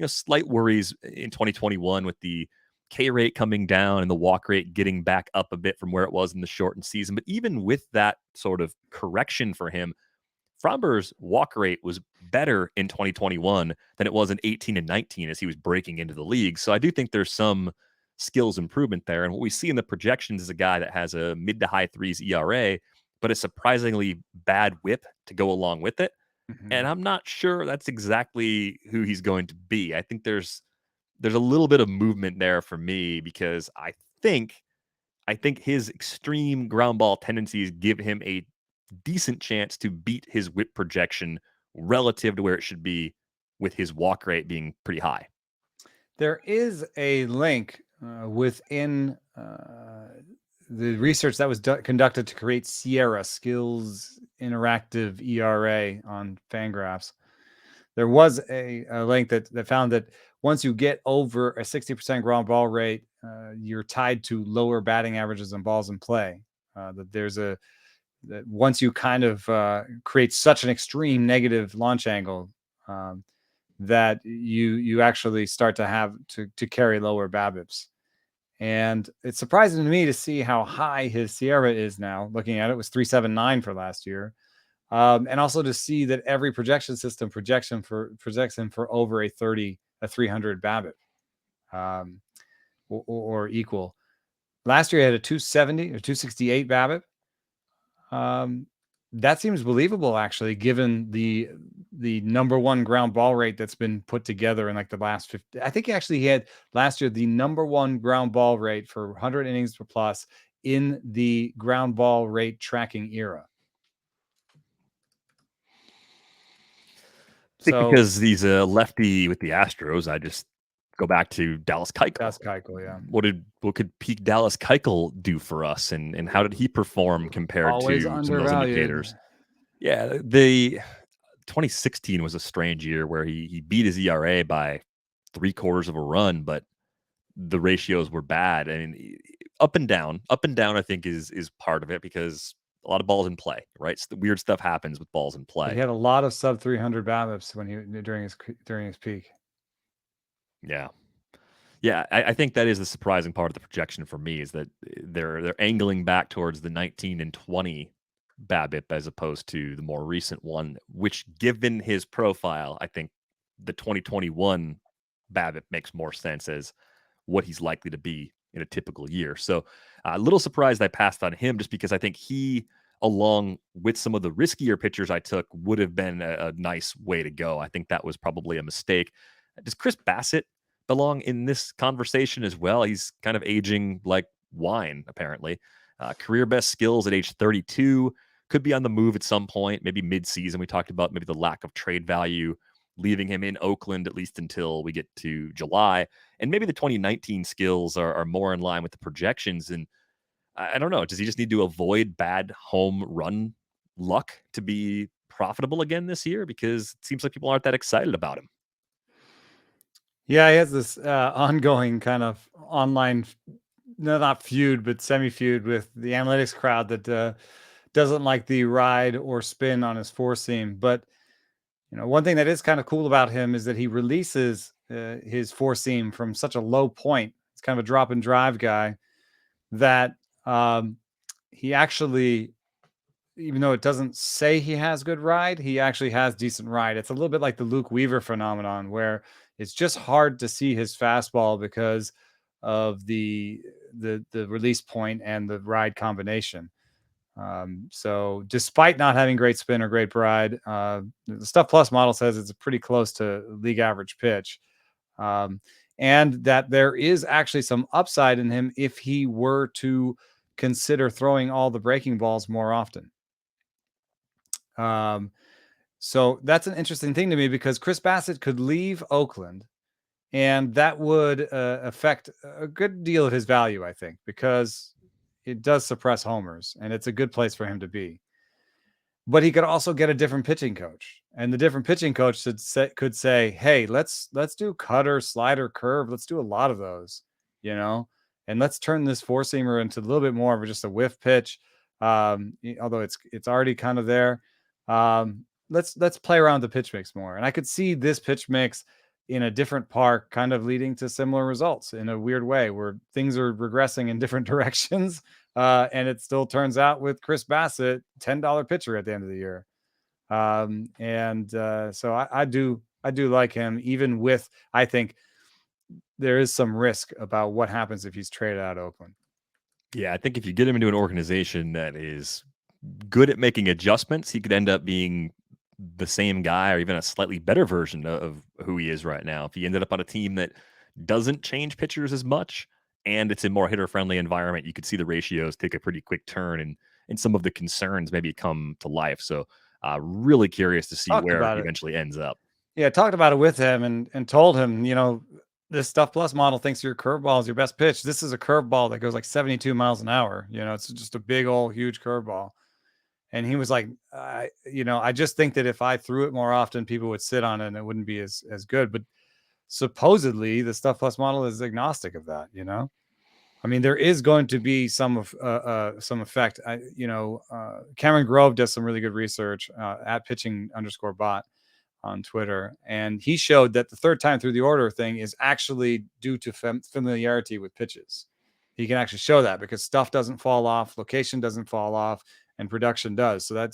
slight worries in 2021 with the K rate coming down and the walk rate getting back up a bit from where it was in the shortened season. But even with that sort of correction for him, Framber's walk rate was better in 2021 than it was in 18 and 19 as he was breaking into the league. So I do think there's some skills improvement there. And what we see in the projections is a guy that has a mid to high 3s ERA, but a surprisingly bad whip to go along with it. Mm-hmm. And I'm not sure that's exactly who he's going to be. I think there's a little bit of movement there for me because I think his extreme ground ball tendencies give him a decent chance to beat his whip projection relative to where it should be with his walk rate being pretty high.
There is a link within the research that was conducted to create Sierra Skills Interactive ERA on Fangraphs. There was a link that found that once you get over a 60% ground ball rate, you're tied to lower batting averages and balls in play. That once you kind of create such an extreme negative launch angle, that you actually start to have to carry lower BABIPs. And it's surprising to me to see how high his Sierra is now. Looking at it, was 379 for last year. And also to see that every projection system projects him for over a 300 BABIP, or equal. Last year he had a 270 or 268 BABIP. That seems believable, actually, given the number one ground ball rate that's been put together in like the last 50. I think he had last year the number one ground ball rate for 100 innings per plus in the ground ball rate tracking era.
I think because he's a lefty with the Astros, I just go back to Dallas Keuchel.
Dallas Keuchel, yeah.
What could peak Dallas Keuchel do for us, and how did he perform compared to some of those indicators? Yeah, the 2016 was a strange year where he beat his ERA by 3/4 of a run, but the ratios were bad. I mean, up and down. I think is part of it because a lot of balls in play, right? So weird stuff happens with balls in play.
He had a lot of sub 300 BABIPs during his peak.
Yeah, I think that is the surprising part of the projection for me is that they're angling back towards the 19 and 20 BABIP as opposed to the more recent one, which, given his profile, I think the 2021 BABIP makes more sense as what he's likely to be in a typical year. So a little surprised I passed on him just because I think he, along with some of the riskier pitchers I took, would have been a nice way to go. I think that was probably a mistake. Does Chris Bassitt belong in this conversation as well? He's kind of aging like wine, apparently. Career best skills at age 32, could be on the move at some point, maybe mid-season. We talked about maybe the lack of trade value, leaving him in Oakland at least until we get to July. And maybe the 2019 skills are more in line with the projections. And I don't know, does he just need to avoid bad home run luck to be profitable again this year? Because it seems like people aren't that excited about him.
Yeah, he has this ongoing kind of online, no, not feud, but semi-feud with the analytics crowd that doesn't like the ride or spin on his four seam. But one thing that is kind of cool about him is that he releases his four seam from such a low point. It's kind of a drop and drive guy that he actually, even though it doesn't say he has good ride, he actually has decent ride. It's a little bit like the Luke Weaver phenomenon, where it's just hard to see his fastball because of the release point and the ride combination. So despite not having great spin or great ride, the Stuff Plus model says it's pretty close to league average pitch. And that there is actually some upside in him if he were to consider throwing all the breaking balls more often. So that's an interesting thing to me because Chris Bassitt could leave Oakland and that would affect a good deal of his value, I think, because it does suppress homers and it's a good place for him to be. But he could also get a different pitching coach, and the different pitching coach could say, hey, let's do cutter, slider, curve. Let's do a lot of those, and let's turn this four seamer into a little bit more of just a whiff pitch. Although it's already kind of there. Let's play around the pitch mix more. And I could see this pitch mix in a different park kind of leading to similar results in a weird way where things are regressing in different directions. And it still turns out with Chris Bassitt, $10 pitcher at the end of the year. So I do like him, even with, I think there is some risk about what happens if he's traded out of Oakland.
Yeah, I think if you get him into an organization that is good at making adjustments, he could end up being the same guy or even a slightly better version of who he is right now. If he ended up on a team that doesn't change pitchers as much and it's a more hitter-friendly environment, you could see the ratios take a pretty quick turn and some of the concerns maybe come to life. So really curious to see where he eventually ends up.
Yeah, I talked about it with him and told him, this Stuff Plus model thinks your curveball is your best pitch. This is a curveball that goes like 72 miles an hour. It's just a big old huge curveball. And he was like, I just think that if I threw it more often, people would sit on it and it wouldn't be as good. But supposedly the Stuff Plus model is agnostic of that, I mean, there is going to be some effect. Cameron Grove does some really good research at pitching_bot on Twitter. And he showed that the third time through the order thing is actually due to familiarity with pitches. He can actually show that because stuff doesn't fall off, location doesn't fall off, and production does. So that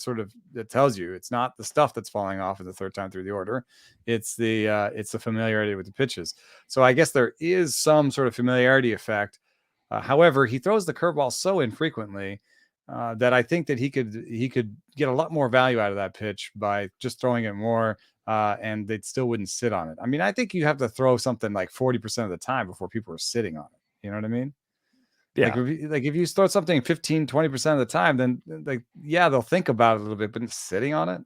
tells you it's not the stuff that's falling off in the third time through the order. It's the familiarity with the pitches. So I guess there is some sort of familiarity effect. However, he throws the curveball so infrequently that I think that he could get a lot more value out of that pitch by just throwing it more, and they still wouldn't sit on it. I mean, I think you have to throw something like 40% of the time before people are sitting on it. You know what I mean? Yeah. Like if you throw something 15-20% of the time, then they'll think about it a little bit, but sitting on it,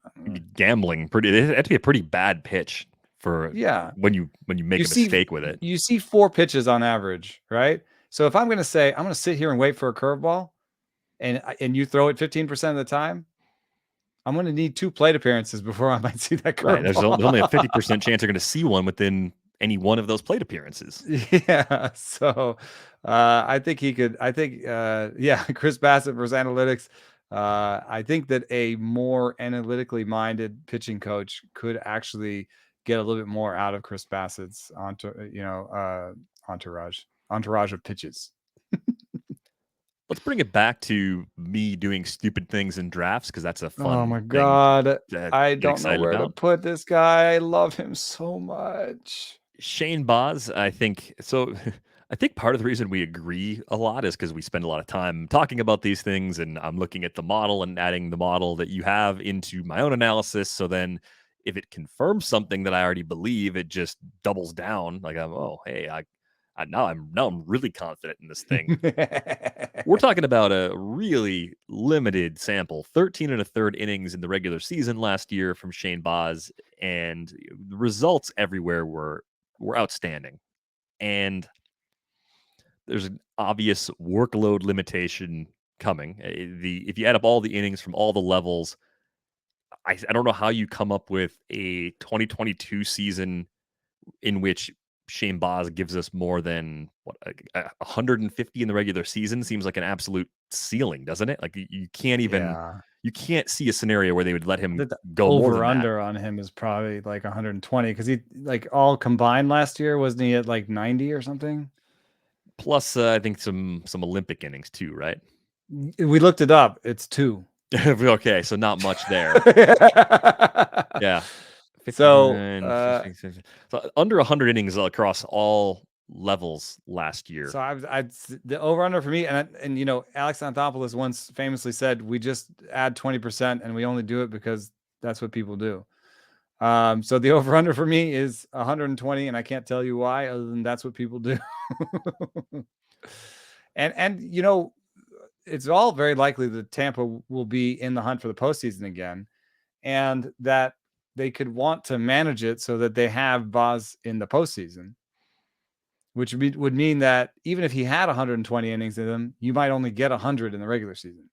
gambling it had to be a pretty bad pitch for when you make a mistake with it.
You see 4 pitches on average, right? So if I'm going to say I'm going to sit here and wait for a curveball, and you throw it 15% of the time, I'm going to need 2 plate appearances before I might see that curveball.
Right. There's only a 50% chance you're going to see one within any one of those plate appearances.
Yeah. So I think he could. I think Chris Bassitt versus analytics. I think that a more analytically minded pitching coach could actually get a little bit more out of Chris Bassitt's entourage of pitches.
Let's bring it back to me doing stupid things in drafts because that's a
Oh
fun
my
thing
God.
to
I
get
don't know
excited
where to
about.
put this guy. I love him so much.
Shane Boz, I think so. I think part of the reason we agree a lot is because we spend a lot of time talking about these things, and I'm looking at the model and adding the model that you have into my own analysis. So then, if it confirms something that I already believe, it just doubles down. Like, hey, now I'm really confident in this thing. We're talking about a really limited sample, 13 and a third innings in the regular season last year from Shane Boz, and the results everywhere were outstanding. And there's an obvious workload limitation coming. If you add up all the innings from all the levels, I don't know how you come up with a 2022 season in which Shane Boz gives us more than 150 in the regular season. Seems like an absolute ceiling, doesn't it? Like you can't even
Yeah.
you can't see a scenario where they would let
I
him
think the
go more than that.
over-under on him is probably like 120 because he, like, all combined last year, wasn't he at like 90 or something?
Plus, I think some Olympic innings too, right?
We looked it up. It's 2.
Okay, so not much there. Yeah.
So,
59, 60, 60. So under 100 innings across all levels last year.
so I'd the over-under for me, and you know, Alex Anthopoulos once famously said, "We just add 20%, and we only do it because that's what people do." So the over-under for me is 120, and I can't tell you why, other than that's what people do. And you know, it's all very likely that Tampa will be in the hunt for the postseason again, and that they could want to manage it so that they have Boz in the postseason, which would mean that even if he had 120 innings in him, you might only get 100 in the regular season.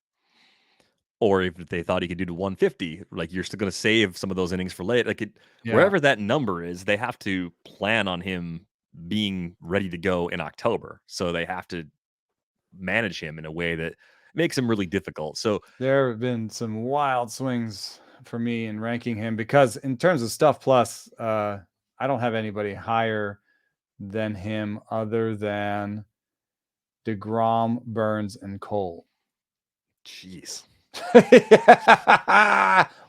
Or if they thought he could do to 150, like you're still going to save some of those innings for late. Like
Yeah.
wherever that number is, they have to plan on him being ready to go in October. So they have to manage him in a way that makes him really difficult. So
There have been some wild swings for me in ranking him because in terms of stuff plus, I don't have anybody higher than him other than DeGrom, Burns, and Cole.
jeez.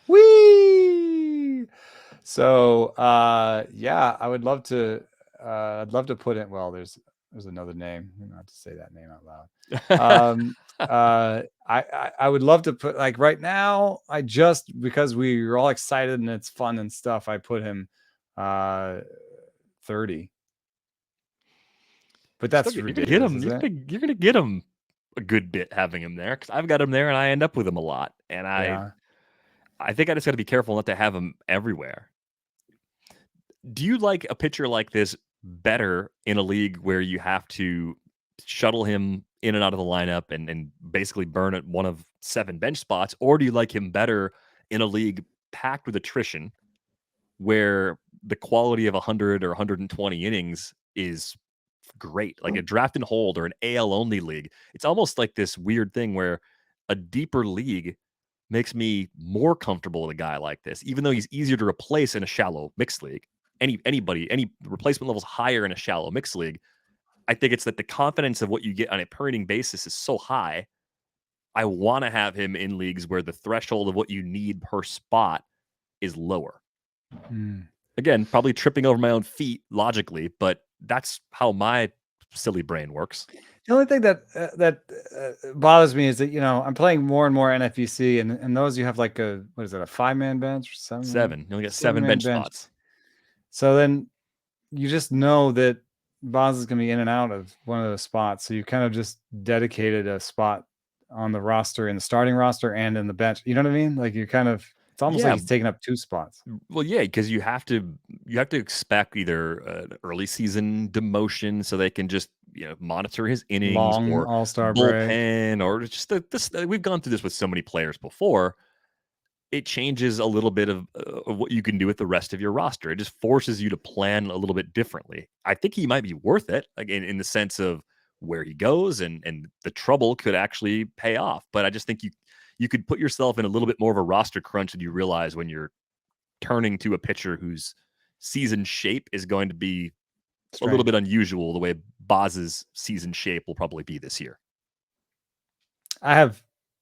Whee! So yeah, I would love to I'd love to put in, well, there's another name. I'm not to say that name out loud. I would love to put, like, right now, I just, because we were all excited and it's fun and stuff, I put him 30. But that's ridiculous, isn't it?
You're gonna get him a good bit having him there because I've got him there and I end up with him a lot. And
Yeah.
I think I just got to be careful not to have him everywhere. Do you like a pitcher like this better in a league where you have to shuttle him in and out of the lineup and basically burn at one of 7 bench spots? Or do you like him better in a league packed with attrition where the quality of 100 or 120 innings is great? Like a draft and hold or an AL only league. It's almost like this weird thing where a deeper league makes me more comfortable with a guy like this, even though he's easier to replace in a shallow mixed league. Any replacement levels higher in a shallow mixed league. I think it's that the confidence of what you get on a per inning basis is so high. I want to have him in leagues where the threshold of what you need per spot is lower. Again, probably tripping over my own feet logically, but that's how my silly brain works.
The only thing that bothers me is that, you know, I'm playing more and more NFBC, and those, you have like a, what is it, a 5-man bench or
7. You only get 7
7-man
bench spots.
So then you just know that Boz is going to be in and out of one of those spots. So you kind of just dedicated a spot on the roster, in the starting roster and in the bench. You know what I mean? Like, you kind of, it's almost like he's taking up 2 spots.
Well, yeah, because you have to expect either an early season demotion so they can just monitor his innings,
Long
or
all-star break.
bullpen, or just this. We've gone through this with so many players before. It changes a little bit of what you can do with the rest of your roster. It just forces you to plan a little bit differently. I think he might be worth it, again, in the sense of where he goes, and the trouble could actually pay off. But I just think you could put yourself in a little bit more of a roster crunch than you realize when you're turning to a pitcher whose season shape is going to be a little bit unusual, the way Boz's season shape will probably be this year.
I have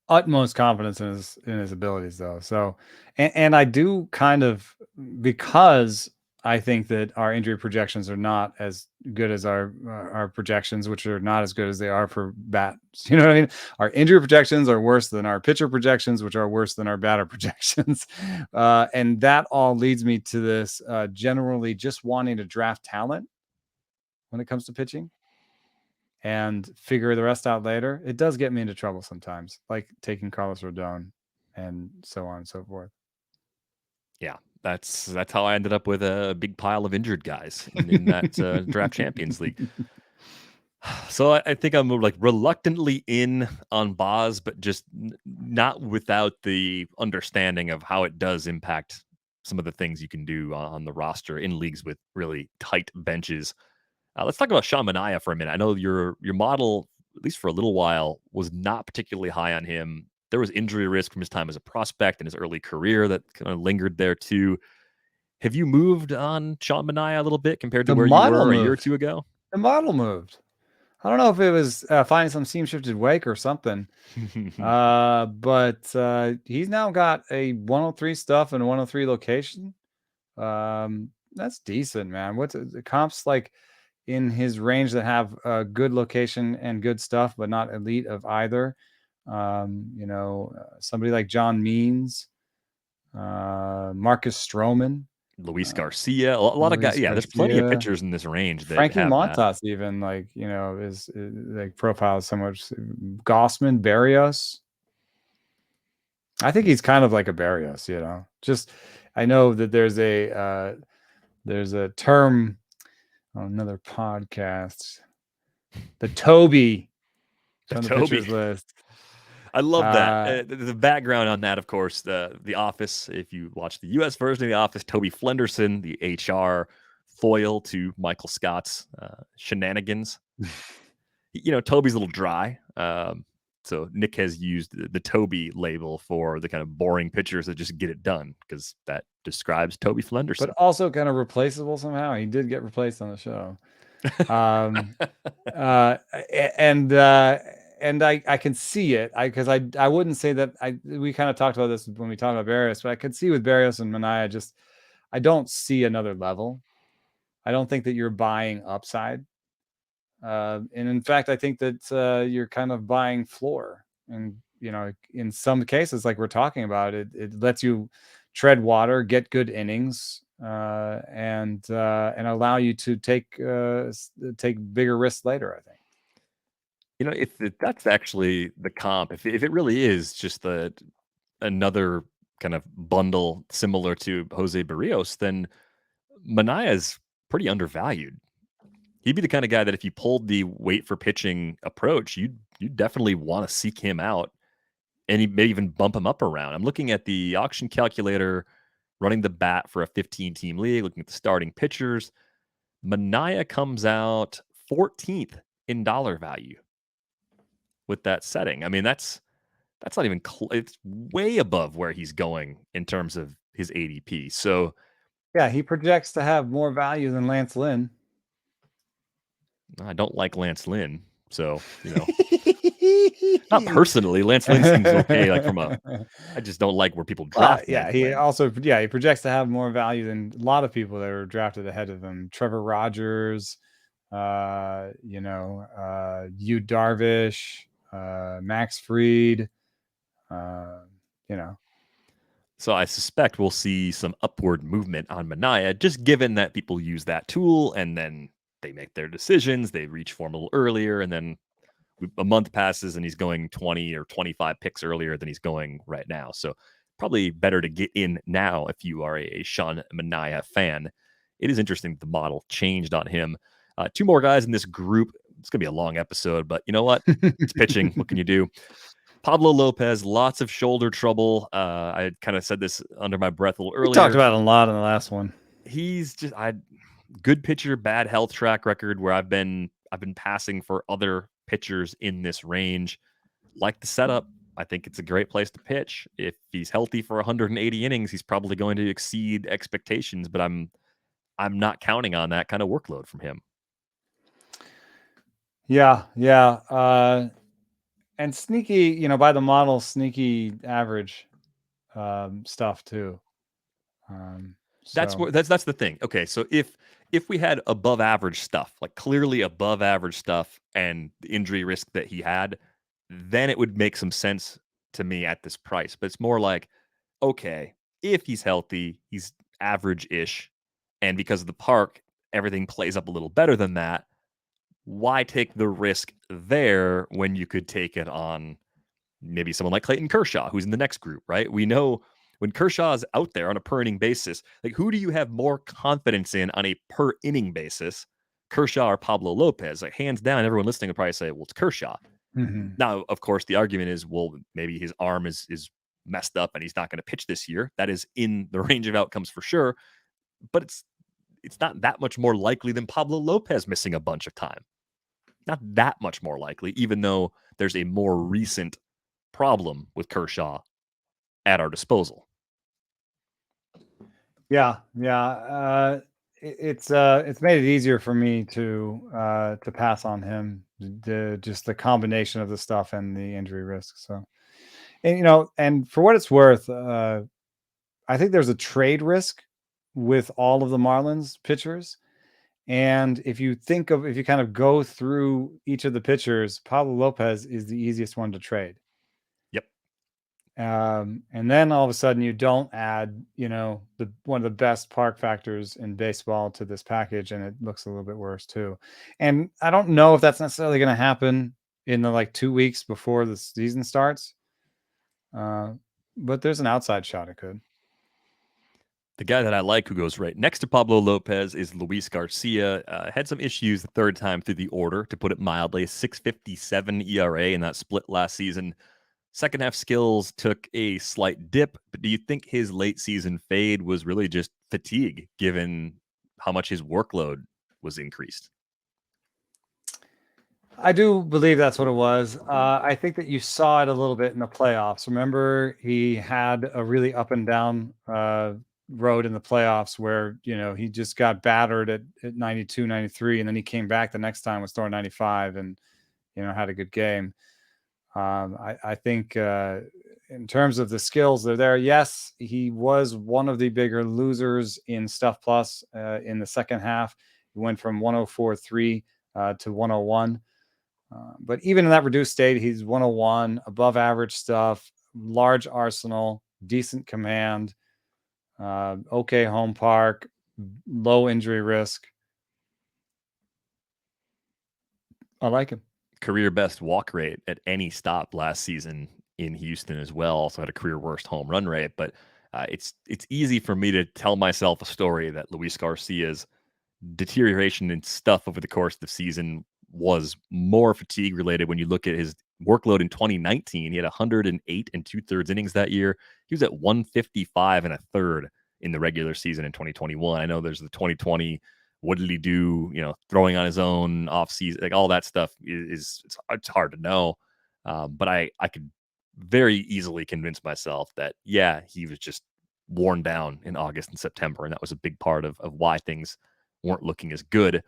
utmost confidence in his abilities, though. So, and I do kind of, because I think that our injury projections are not as good as our projections, which are not as good as they are for bats. You know what I mean? Our injury projections are worse than our pitcher projections, which are worse than our batter projections. And that all leads me to this generally just wanting to draft talent when it comes to pitching and figure the rest out later. It does get me into trouble sometimes, like taking Carlos Rodón and so on and so forth.
Yeah, that's how I ended up with a big pile of injured guys in that draft champions league. So I think I'm like reluctantly in on Boz, but just not without the understanding of how it does impact some of the things you can do on the roster in leagues with really tight benches. Let's talk about Sean Manaea for a minute. I know your model, at least for a little while, was not particularly high on him. There was injury risk from his time as a prospect in his early career that kind of lingered there too. Have you moved on Sean Manaea a little bit compared to
The
where you
model
were a year or
moved.
two ago?
The model moved. I don't know if it was finding some seam shifted wake or something. But he's now got a 103 stuff and a 103 location. That's decent, man. What's the comps like in his range that have good location and good stuff, but not elite of either? Somebody like John Means, Marcus Stroman,
Luis Garcia, a lot of guys.
Luis
Yeah, there's plenty of
Garcia,
pitchers in this range that
Frankie
have that.
Montas, even is like profiles so much. Gossman, Barrios. I think he's kind of like a Barrios, Just I know that there's a term on another podcast, the Toby
The
from the
Toby.
pitchers list.
I love that. The background on that, of course, the Office. If you watch the U.S. version of the Office, Toby Flenderson, the HR foil to Michael Scott's shenanigans. Toby's a little dry. So Nick has used the Toby label for the kind of boring pitchers that just get it done, because that describes Toby Flenderson.
But also kind of replaceable somehow. He did get replaced on the show. And I can see it because I wouldn't say that we kind of talked about this when we talked about Barrios, but I could see with Barrios and Manaea, I don't see another level. I don't think that you're buying upside. And in fact, I think that you're kind of buying floor. And, in some cases, like we're talking about, it lets you tread water, get good innings, and allow you to take bigger risks later, I think.
If that's actually the comp, if it really is just another kind of bundle similar to Jose Barrios, then Manaea is pretty undervalued. He'd be the kind of guy that if you pulled the wait for pitching approach, you'd definitely want to seek him out, and he may even bump him up around. I'm looking at the auction calculator, running the bat for a 15-team league, looking at the starting pitchers. Manaea comes out 14th in dollar value with that setting. I mean, that's not even it's way above where he's going in terms of his ADP. So
yeah, he projects to have more value than Lance Lynn.
I don't like Lance Lynn, so not personally. Lance Lynn seems okay. Like I just don't like where people draft.
Yeah, he projects to have more value than a lot of people that are drafted ahead of him. Trevor Rogers, Yu Darvish, Max Fried,
So I suspect we'll see some upward movement on Manaea, just given that people use that tool and then they make their decisions. They reach form a little earlier, and then a month passes and he's going 20 or 25 picks earlier than he's going right now. So probably better to get in now if you are a Sean Manaea fan. It is interesting that the model changed on him. Two more guys in this group. It's going to be a long episode, but you know what? It's pitching. What can you do? Pablo López, lots of shoulder trouble. I kind of said this under my breath a little earlier.
We talked about it a lot in the last one.
He's just good pitcher, bad health track record where I've been passing for other pitchers in this range. Like the setup, I think it's a great place to pitch. If he's healthy for 180 innings, he's probably going to exceed expectations, but I'm not counting on that kind of workload from him.
Yeah. And sneaky, by the model, sneaky average stuff too.
That's the thing. Okay, so if we had above average stuff, like clearly above average stuff, and the injury risk that he had, then it would make some sense to me at this price. But it's more like, okay, if he's healthy, he's average-ish, and because of the park, everything plays up a little better than that. Why take the risk there when you could take it on maybe someone like Clayton Kershaw, who's in the next group, right? We know when Kershaw is out there on a per inning basis, like who do you have more confidence in on a per inning basis, Kershaw or Pablo Lopez? Like hands down, everyone listening would probably say, well, it's Kershaw.
Mm-hmm.
Now, of course, the argument is, well, maybe his arm is messed up and he's not going to pitch this year. That is in the range of outcomes for sure, but it's not that much more likely than Pablo Lopez missing a bunch of time. Not that much more likely, even though there's a more recent problem with Kershaw at our disposal.
Yeah. It's made it easier for me to pass on him. Just the combination of the stuff and the injury risk. So, and and for what it's worth, I think there's a trade risk with all of the Marlins pitchers. And if you kind of go through each of the pitchers, Pablo Lopez is the easiest one to trade.
Yep.
And then all of a sudden you don't add, one of the best park factors in baseball to this package, and it looks a little bit worse too. And I don't know if that's necessarily going to happen in the 2 weeks before the season starts. But there's an outside shot it could.
The guy that I like who goes right next to Pablo Lopez is Luis Garcia. Had some issues the third time through the order, to put it mildly. 6.57 ERA in that split last season. Second half skills took a slight dip, but do you think his late season fade was really just fatigue, given how much his workload was increased?
I do believe that's what it was. I think that you saw it a little bit in the playoffs. Remember, he had a really up and down road in the playoffs where, he just got battered at 92, 93, and then he came back the next time, was throwing 95 and, had a good game. I think in terms of the skills, they're there. Yes, he was one of the bigger losers in Stuff Plus in the second half. He went from 104.3 to 101. But even in that reduced state, he's 101, above average stuff, large arsenal, decent command, okay home park, low injury risk. I like him.
Career best walk rate at any stop last season in Houston as well. Also had a career worst home run rate. But it's easy for me to tell myself a story that Luis Garcia's deterioration in stuff over the course of the season was more fatigue related. When you look at his workload in 2019, he had 108 and 2/3 innings that year. He was at 155 and a third in the regular season in 2021. I know there's the 2020. What did he do? Throwing on his own off season, like all that stuff it's hard to know. But I could very easily convince myself that, yeah, he was just worn down in August and September. And that was a big part of why things weren't looking as good.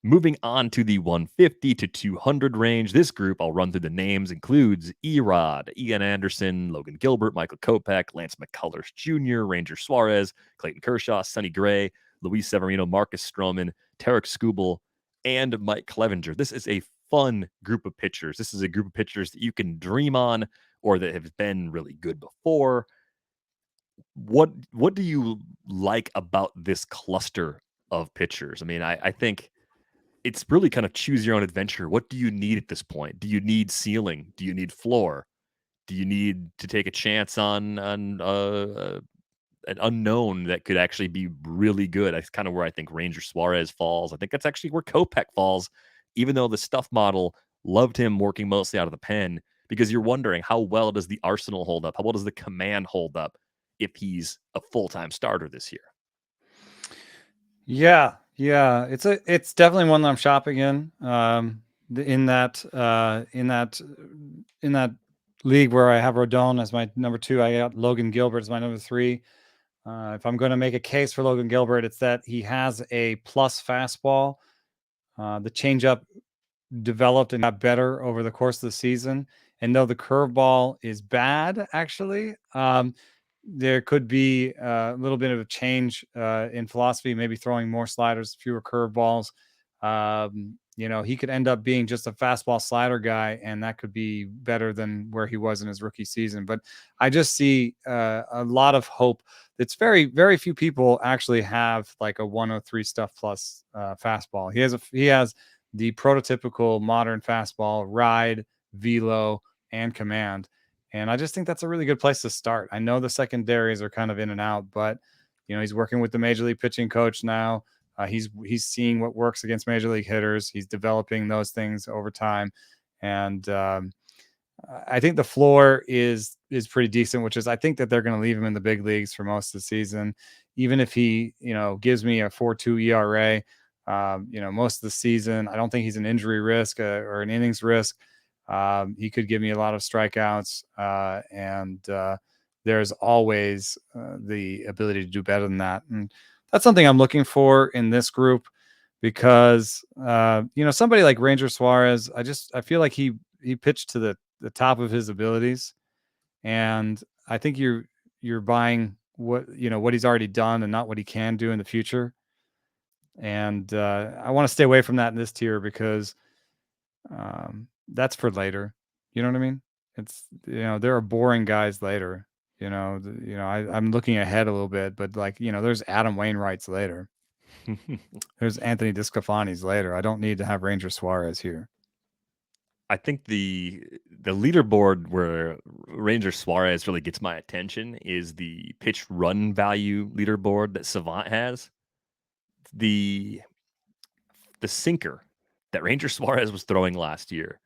Moving on to the 150 to 200 range, this group, I'll run through the names, includes Erod, Ian Anderson, Logan Gilbert, Michael Kopech, Lance McCullers Jr., Ranger Suárez, Clayton Kershaw, Sonny Gray, Luis Severino, Marcus Stroman, Tarik Skubal, and Mike Clevinger. This is a fun group of pitchers. This is a group of pitchers that you can dream on or that have been really good before. What do you like about this cluster of pitchers? I mean, I think it's really kind of choose your own adventure. What do you need at this point? Do you need ceiling? Do you need floor? Do you need to take a chance on an unknown that could actually be really good? That's kind of where I think Ranger Suárez falls. I think that's actually where Kopech falls, even though the stuff model loved him working mostly out of the pen, because you're wondering, how well does the arsenal hold up? How well does the command hold up if he's a full-time starter this year?
Yeah. It's definitely one that I'm shopping in. In that league where I have Rodón as my number 2, I got Logan Gilbert as my number 3. If I'm going to make a case for Logan Gilbert, it's that he has a plus fastball. The changeup developed and got better over the course of the season. And though the curveball is bad, actually, there could be a little bit of a change in philosophy, maybe throwing more sliders, fewer curveballs. He could end up being just a fastball slider guy, and that could be better than where he was in his rookie season. But I just see a lot of hope. It's very, very few people actually have like a 103 stuff plus fastball. He has the prototypical modern fastball, ride, velo, and command. And I just think that's a really good place to start. I know the secondaries are kind of in and out, but he's working with the major league pitching coach now. He's seeing what works against major league hitters. He's developing those things over time, and I think the floor is pretty decent. Which is, I think that they're going to leave him in the big leagues for most of the season, even if he gives me a 4.2 ERA. Most of the season, I don't think he's an injury risk or an innings risk. He could give me a lot of strikeouts, and there's always the ability to do better than that. And that's something I'm looking for in this group because, somebody like Ranger Suárez, I feel like he pitched to the top of his abilities. And I think you're buying what he's already done and not what he can do in the future. And I want to stay away from that in this tier because that's for later. You know what I mean? It's, there are boring guys later. I'm looking ahead a little bit, but there's Adam Wainwright's later. There's Anthony DeSclafani's later. I don't need to have Ranger Suárez here.
I think the leaderboard where Ranger Suárez really gets my attention is the pitch run value leaderboard that Savant has. The sinker that Ranger Suárez was throwing last year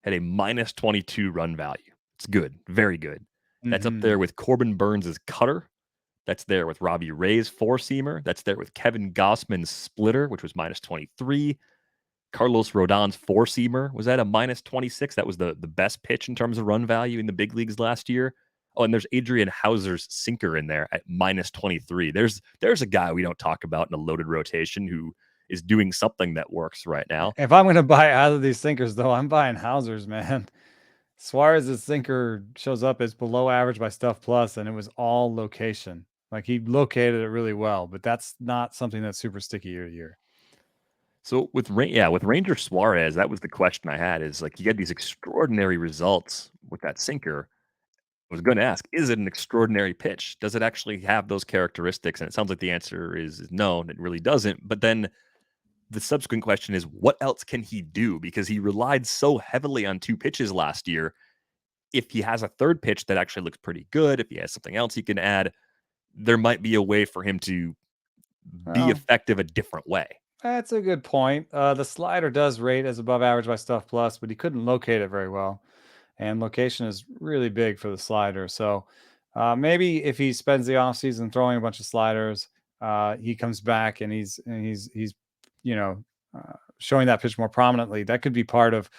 had a minus 22 run value. It's good, very good. That's up there with Corbin Burns' cutter. That's there with Robbie Ray's four-seamer. That's there with Kevin Gossman's splitter, which was minus 23. Carlos Rodon's four-seamer was at a minus 26. That was the best pitch in terms of run value in the big leagues last year. Oh, and there's Adrian Hauser's sinker in there at minus 23. There's a guy we don't talk about in a loaded rotation who is doing something that works right now.
If I'm going to buy either of these sinkers, though, I'm buying Hauser's, man. Suárez's sinker shows up as below average by Stuff Plus, and it was all location. Like, he located it really well, but that's not something that's super sticky year to year.
So with Ranger Suárez, that was the question I had. Is like, you had these extraordinary results with that sinker. I was going to ask, is it an extraordinary pitch? Does it actually have those characteristics? And it sounds like the answer is no, it really doesn't. But then the subsequent question is, what else can he do? Because he relied so heavily on two pitches last year. If he has a third pitch that actually looks pretty good, if he has something else he can add, there might be a way for him to be effective a different way.
That's a good point. The slider does rate as above average by Stuff Plus, but he couldn't locate it very well. And location is really big for the slider. So maybe if he spends the offseason throwing a bunch of sliders, he comes back and he's showing that pitch more prominently. That could be part of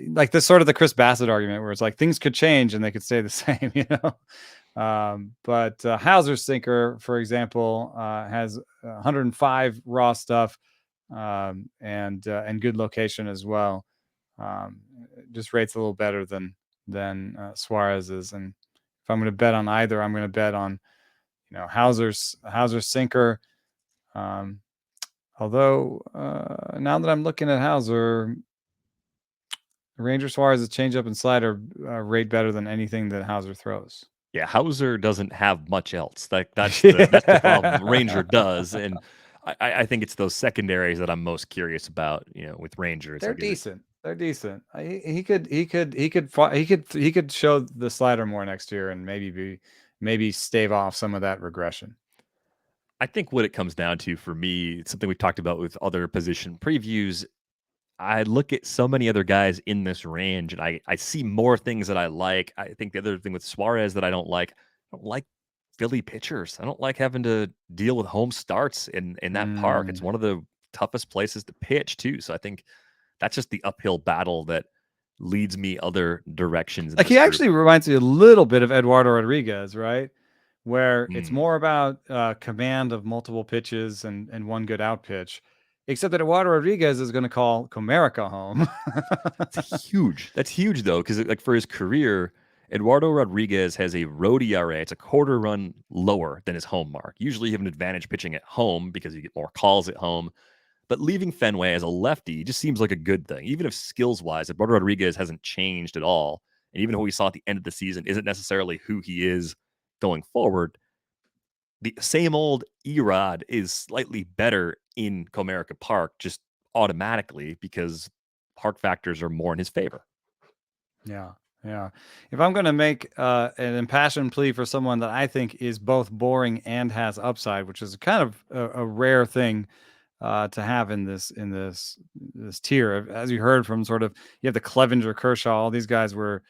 like this sort of the Chris Bassitt argument where it's like things could change and they could stay the same, But Hauser's sinker, for example, has 105 raw stuff and good location as well. Just rates a little better than Suárez's. And if I'm going to bet on either, I'm going to bet on Hauser's sinker. Although now that I'm looking at Hauser, Ranger Suárez's changeup and slider rate better than anything that Hauser throws.
Yeah, Hauser doesn't have much else. That's the problem. Ranger does, and I think it's those secondaries that I'm most curious about. With Ranger,
they're decent. They're decent. He could show the slider more next year and maybe stave off some of that regression.
I think what it comes down to for me, it's something we talked about with other position previews. I look at so many other guys in this range, and I see more things that I like. I think the other thing with Suárez that I don't like Philly pitchers. I don't like having to deal with home starts in that park. It's one of the toughest places to pitch too. So I think that's just the uphill battle that leads me other directions.
Like, he actually reminds me a little bit of Eduardo Rodriguez, right? Where it's more about command of multiple pitches and one good out pitch. except that Eduardo Rodriguez is going to call Comerica home.
It's huge. That's huge though, because like for his career, Eduardo Rodriguez has a road ERA. It's a quarter run lower than his home mark. Usually, you have an advantage pitching at home because you get more calls at home. But leaving Fenway as a lefty just seems like a good thing, even if skills wise, Eduardo Rodriguez hasn't changed at all, and even who we saw at the end of the season isn't necessarily who he is going forward. The same old Erod is slightly better in Comerica Park just automatically because park factors are more in his favor.
Yeah. Yeah. If I'm going to make an impassioned plea for someone that I think is both boring and has upside, which is kind of a rare thing to have in this tier, as you heard from sort of, you have the Clevinger, Kershaw, all these guys were,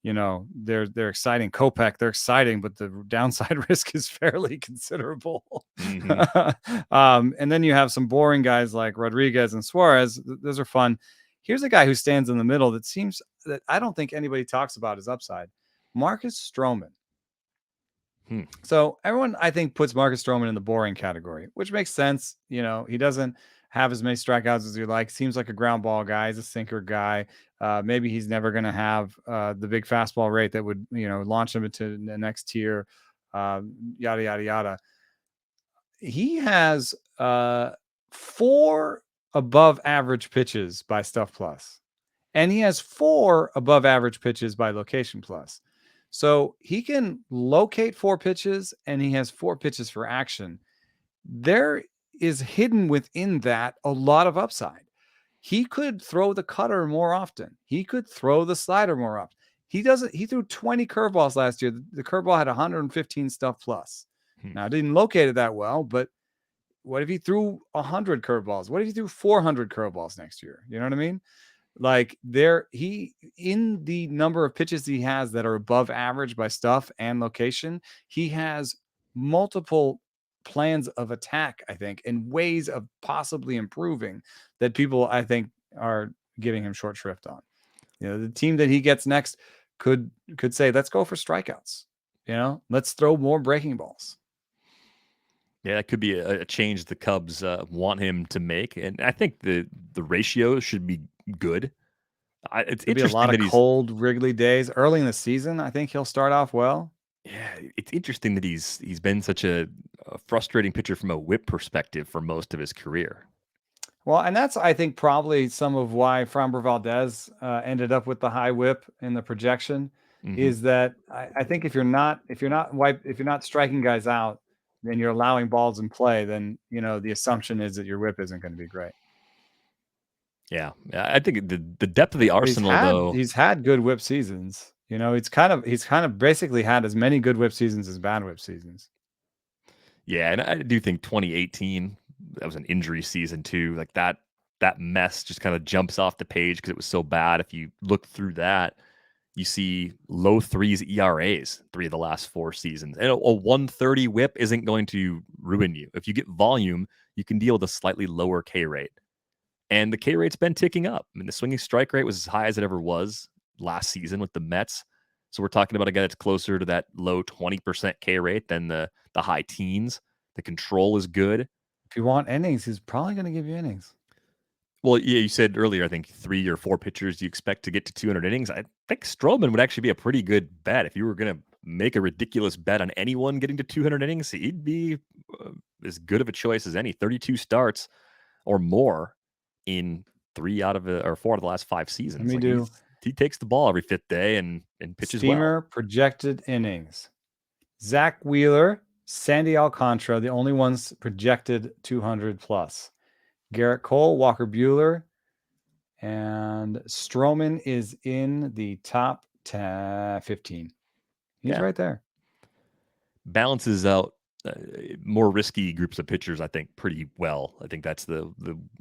they're exciting. Kopech, they're exciting, but the downside risk is fairly considerable. And then you have some boring guys like Rodriguez and Suárez. Those are fun. Here's a guy who stands in the middle that seems that I don't think anybody talks about his upside. Marcus Stroman. So everyone, I think, puts Marcus Stroman in the boring category, which makes sense. He doesn't have as many strikeouts as you like. Seems like a ground ball guy. He's a sinker guy. Maybe he's never going to have the big fastball rate that would, launch him into the next tier. Yada, yada, yada. He has 4 above average pitches by Stuff Plus, and he has 4 above average pitches by Location Plus. So he can locate 4 pitches, and he has 4 pitches for action. There is hidden within that a lot of upside. He could throw the cutter more often. He could throw the slider more often. He threw 20 curveballs last year. The curveball had 115 Stuff Plus. Now, it didn't locate it that well, but what if he threw 100 curveballs? What if he threw 400 curveballs next year? You know what I mean? Like in the number of pitches he has that are above average by Stuff and Location, he has multiple plans of attack, I think, and ways of possibly improving that people, I think, are giving him short shrift on. The team that he gets next could say, let's go for strikeouts. Let's throw more breaking balls.
Yeah, that could be a change the Cubs want him to make, and I think the ratio should be good. It's
There'll be a
interesting
lot
that
of cold Wrigley days early in the season. I think he'll start off well.
Yeah, it's interesting that he's been such a frustrating pitcher from a whip perspective for most of his career.
Well, and that's, I think, probably some of why Framber Valdez ended up with the high whip in the projection. Is that I think if you're not striking guys out, then you're allowing balls in play, then the assumption is that your whip isn't going to be great.
Yeah, I think the depth of the arsenal,
he's had good whip seasons. He's kind of basically had as many good whip seasons as bad whip seasons.
Yeah, and I do think 2018, that was an injury season too. Like that mess just kind of jumps off the page because it was so bad. If you look through that, you see low 3s ERAs 3 of the last 4 seasons. And a 130 whip isn't going to ruin you. If you get volume, you can deal with a slightly lower K rate. And the K rate's been ticking up. I mean, the swinging strike rate was as high as it ever was last season with the Mets. So we're talking about a guy that's closer to that low 20% K rate than the high teens. The control is good.
If you want innings, he's probably going to give you innings.
Well, yeah, you said earlier, I think 3 or 4 pitchers you expect to get to 200 innings. I think Stroman would actually be a pretty good bet. If you were going to make a ridiculous bet on anyone getting to 200 innings, he'd be as good of a choice as any. 32 starts or more in 4 out of the last 5 seasons. He takes the ball every 5th day and pitches
Steamer
well.
projected innings. Zach Wheeler, Sandy Alcantara, the only ones projected 200 plus. Garrett Cole, Walker Buehler, and Stroman is in the top 15. He's right there.
Balances out more risky groups of pitchers, I think, pretty well. I think that's the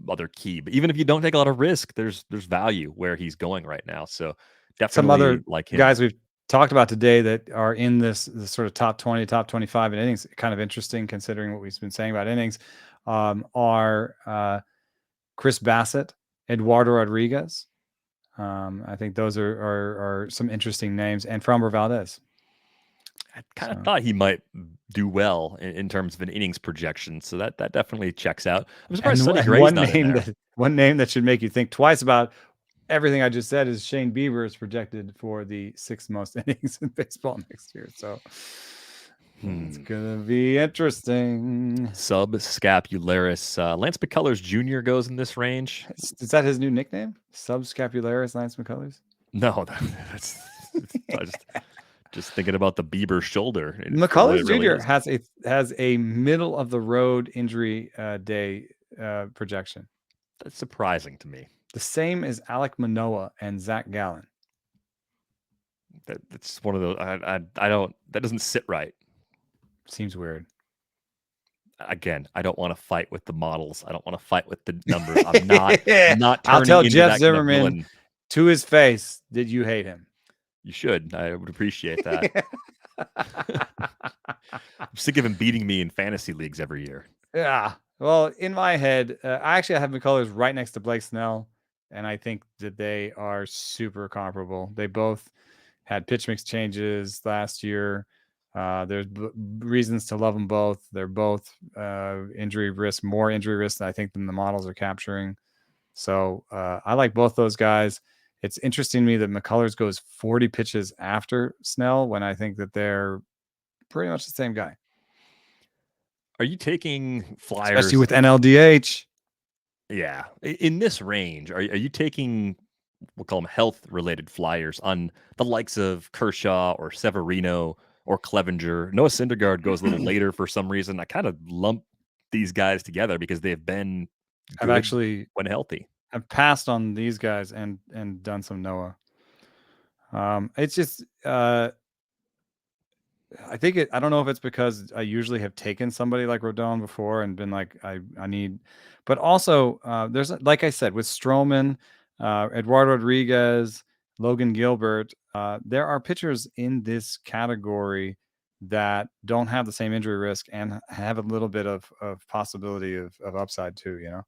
other key. But even if you don't take a lot of risk, there's value where he's going right now. So definitely
some other
like him.
Guys we've talked about today that are in this sort of top 20, top 25 in innings, kind of interesting considering what we've been saying about innings, are Chris Bassitt, Eduardo Rodriguez. I think those are some interesting names, and Framber Valdez.
I kind of thought he might do well in terms of an innings projection, so that definitely checks out. I'm surprised Sonny Gray's not in there.
One name that should make you think twice about everything I just said is Shane Bieber is projected for the 6th most innings in baseball next year. So it's gonna be interesting.
Subscapularis. Lance McCullers Jr. goes in this range.
Is that his new nickname? Subscapularis Lance McCullers?
No, that's just thinking about the Bieber shoulder.
McCullers really Jr. has a middle of the road injury day projection.
That's surprising to me.
The same as Alek Manoah and Zach Gallen.
That's one of those. I don't. That doesn't sit right.
Seems weird.
Again, I don't want to fight with the models. I don't want to fight with the numbers. I'm not.
I'll tell Jeff Zimmerman to his face. Did you hate him?
You should. I would appreciate that. I'm sick of him beating me in fantasy leagues every year.
Yeah. Well, in my head, I actually have McCullers right next to Blake Snell, and I think that they are super comparable. They both had pitch mix changes last year. There's reasons to love them both. They're both more injury risk than I think than the models are capturing. So I like both those guys. It's interesting to me that McCullers goes 40 pitches after Snell when I think that they're pretty much the same guy.
Are you taking flyers?
Especially with NLDH.
Yeah. In this range, are you taking, we'll call them health-related flyers on the likes of Kershaw or Severino or Clevinger? Noah Syndergaard goes a little later for some reason. I kind of lump these guys together because they've been good when healthy.
I've passed on these guys and done some Noah. It's just I think I don't know if it's because I usually have taken somebody like Rodón before and been like, I need, but also there's, like I said, with Stroman, Eduardo Rodriguez, Logan Gilbert, there are pitchers in this category that don't have the same injury risk and have a little bit of possibility of upside too, you know?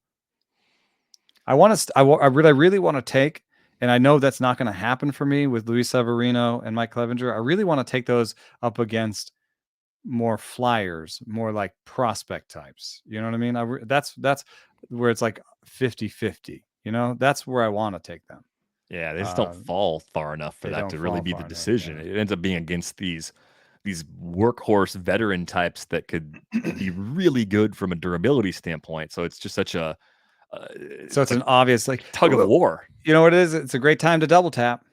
I really want to take, and I know that's not going to happen for me with Luis Severino and Mike Clevinger. I really want to take those up against more flyers, more like prospect types. You know what I mean? That's where it's like 50-50. You know, that's where I want to take them.
Yeah, they just don't fall far enough for that to really be the decision. It ends up being against these workhorse veteran types that could be really good from a durability standpoint. So it's just such a
so it's an obvious like
tug of war.
You know what it is? It's a great time to double tap.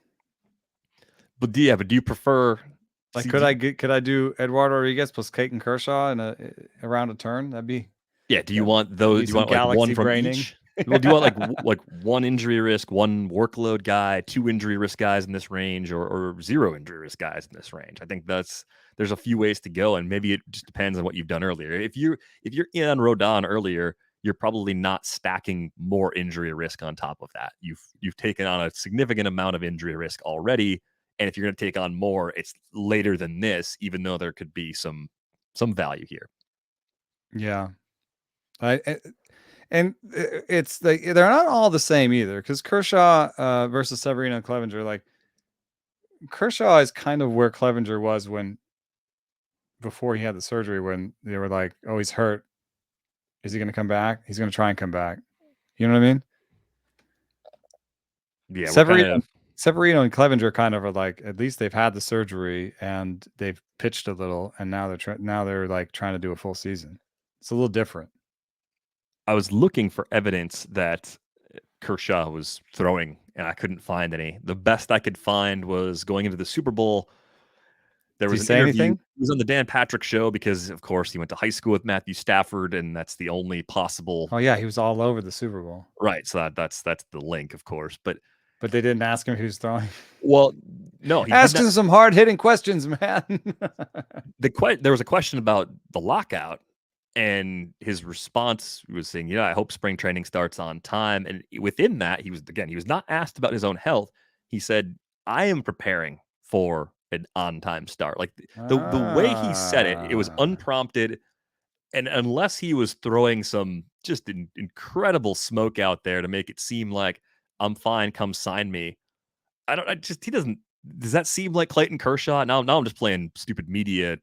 But do you prefer?
Like, could I do Eduardo Rodriguez plus Clayton Kershaw around a turn? That'd be.
Yeah. Do you want those? Do you want like one from each? Well, do you want like one injury risk, one workload guy, 2 injury risk guys in this range, or 0 injury risk guys in this range? I think there's a few ways to go, and maybe it just depends on what you've done earlier. If you're in on Rodón earlier, you're probably not stacking more injury risk on top of that. You've taken on a significant amount of injury risk already, and if you're going to take on more, it's later than this, even though there could be some value here.
Yeah, and it's they're not all the same either, because Kershaw versus Severino and Clevinger, like Kershaw is kind of where Clevinger was before he had the surgery, when they were like, oh, he's hurt. Is he going to come back? He's going to try and come back. You know what I mean?
Yeah.
Severino and Clevinger kind of are like, at least they've had the surgery and they've pitched a little, and now they're like trying to do a full season. It's a little different.
I was looking for evidence that Kershaw was throwing, and I couldn't find any. The best I could find was going into the Super Bowl. There was an interview.
Anything?
He was on the Dan Patrick Show because, of course, he went to high school with Matthew Stafford, and that's the only possible.
Oh yeah, he was all over the Super Bowl.
Right, so that's the link, of course. But
they didn't ask him who's throwing.
Well, no,
ask him some hard hitting questions, man.
There was a question about the lockout, and his response was saying, "Yeah, I hope spring training starts on time." And within that, he was not asked about his own health. He said, "I am preparing for an on-time start." Like the way he said it was unprompted, and unless he was throwing some just incredible smoke out there to make it seem like I'm fine, come sign me, he doesn't Does that seem like Clayton Kershaw? Now I'm just playing stupid media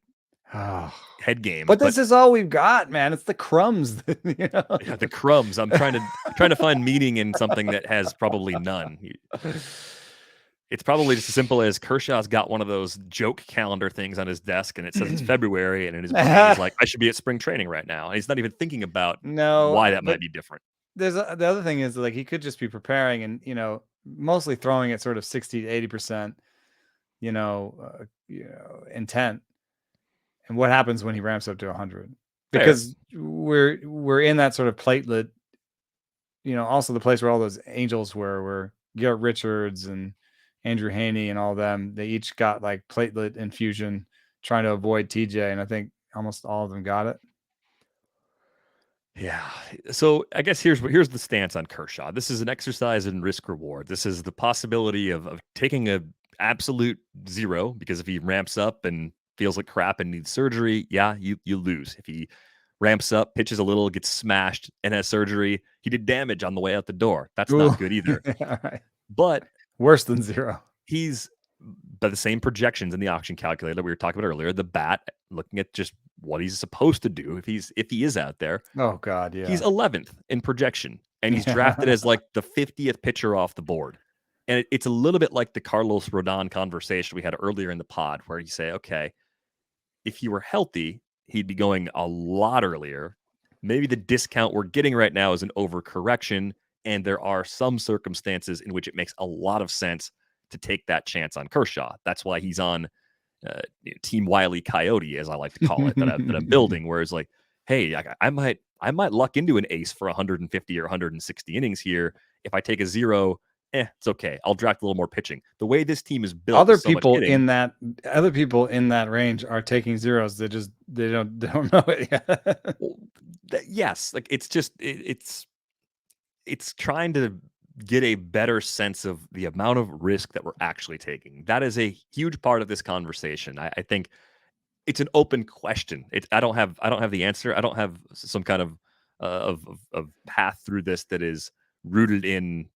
head games.
But this is all we've got, man. It's the crumbs.
Yeah, the crumbs. I'm trying to find meaning in something that has probably none. It's probably just as simple as Kershaw's got one of those joke calendar things on his desk, and it says it's February, and in his brain he's like, I should be at spring training right now. And he's not even thinking about why that might be different.
The other thing is, like, he could just be preparing and, mostly throwing at sort of 60 to 80%, intent. And what happens when he ramps up to 100? Because we're in that sort of platelet, also the place where all those Angels were, where Garrett Richards and Andrew Haney and all them, they each got like platelet infusion trying to avoid TJ. And I think almost all of them got it.
Yeah. So I guess here's the stance on Kershaw. This is an exercise in risk reward. This is the possibility of taking a absolute zero, because if he ramps up and feels like crap and needs surgery, yeah, you lose. If he ramps up, pitches a little, gets smashed, and has surgery, he did damage on the way out the door. That's not good either.
Right.
But
worse than zero.
He's by the same projections in the auction calculator that we were talking about earlier. The bat, looking at just what he's supposed to do if he is out there.
Oh God, yeah.
He's 11th in projection, and he's drafted as like the 50th pitcher off the board. And it's a little bit like the Carlos Rodón conversation we had earlier in the pod, where you say, okay, if he were healthy, he'd be going a lot earlier. Maybe the discount we're getting right now is an overcorrection, and there are some circumstances in which it makes a lot of sense to take that chance on Kershaw. That's why he's on Team Wile E. Coyote, as I like to call it, that I'm building, where it's like, hey, I might luck into an ace for 150 or 160 innings here. If I take a zero, it's okay. I'll draft a little more pitching. The way this team is built,
other people in that range are taking zeros. They don't know it yet.
Well, yes, like it's trying to get a better sense of the amount of risk that we're actually taking. That is a huge part of this conversation. I think it's an open question. I don't have the answer. I don't have some kind of path through this that is rooted in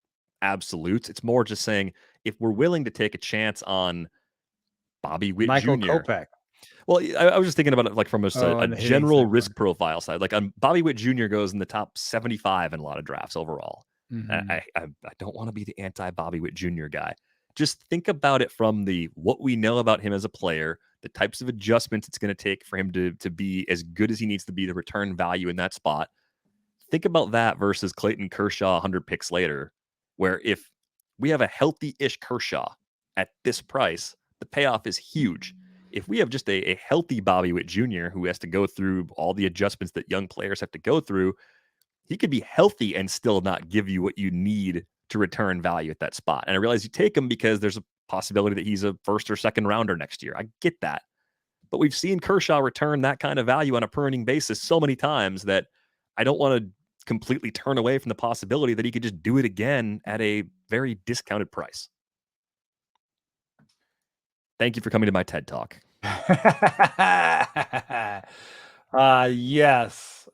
absolutes. It's more just saying, if we're willing to take a chance on Bobby Witt
Michael
Jr.
Kopech.
Well, I was just thinking about it like from a general risk profile side. Like Bobby Witt Jr. goes in the top 75 in a lot of drafts overall.
Mm-hmm.
I don't want to be the anti-Bobby Witt Jr. guy. Just think about it from what we know about him as a player, the types of adjustments it's going to take for him to be as good as he needs to be to return value in that spot. Think about that versus Clayton Kershaw 100 picks later, where if we have a healthy-ish Kershaw at this price, the payoff is huge. If we have just a healthy Bobby Witt Jr. who has to go through all the adjustments that young players have to go through, he could be healthy and still not give you what you need to return value at that spot. And I realize you take him because there's a possibility that he's a first or second rounder next year. I get that. But we've seen Kershaw return that kind of value on a per inning basis so many times that I don't want to completely turn away from the possibility that he could just do it again at a very discounted price. Thank you for coming to my TED Talk.
Yes.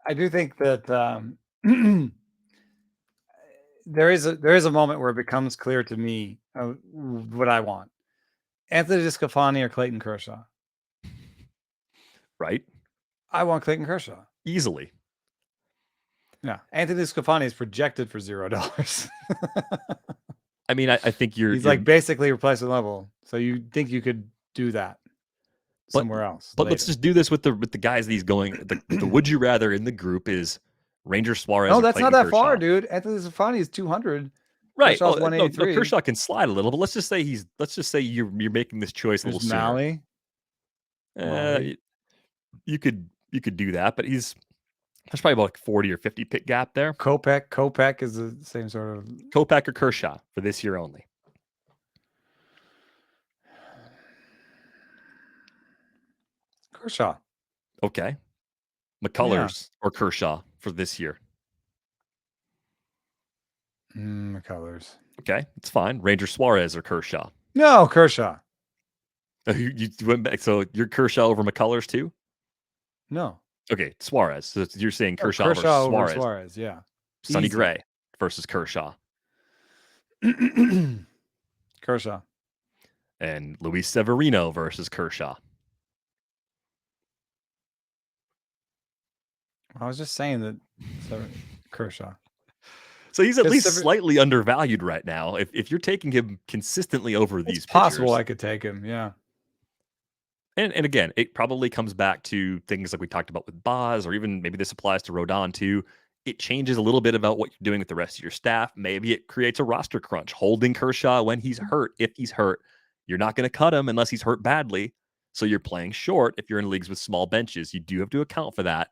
I do think that there is a moment where it becomes clear to me what I want. Anthony DeSclafani or Clayton Kershaw?
Right?
I want Clayton Kershaw.
Easily.
Yeah. Anthony DeSclafani is projected for $0.
I mean, I think he's
like basically replacement level. So you think you could do that somewhere else?
But let's just do this with the guys that he's going. The would you rather in the group is Ranger Suárez.
No, that's not that far, dude. Anthony DeSclafani is 200.
Right. Kershaw's 183. Kershaw can slide a little, but let's just say you're making this choice a little sooner.
Mahle.
You could do that, but there's probably about like 40 or 50 pick gap there.
Kopech is the same sort of
Kopech or Kershaw for this year only.
Kershaw.
Okay. McCullers or Kershaw for this year.
McCullers.
Okay, it's fine. Ranger Suárez or Kershaw.
No, Kershaw.
You went back. So you're Kershaw over McCullers too?
No.
Okay, Suárez. So you're saying Kershaw
over Suárez, yeah.
Sonny Gray versus Kershaw.
Kershaw.
and Luis Severino versus Kershaw.
I was just saying that Kershaw.
So he's at least slightly undervalued right now. If you're taking him consistently over these pitchers,
possible I could take him, yeah.
And again, it probably comes back to things like we talked about with Boz, or even maybe this applies to Rodón too. It changes a little bit about what you're doing with the rest of your staff. Maybe it creates a roster crunch, holding Kershaw when he's hurt. If he's hurt, you're not going to cut him unless he's hurt badly. So you're playing short. If you're in leagues with small benches, you do have to account for that.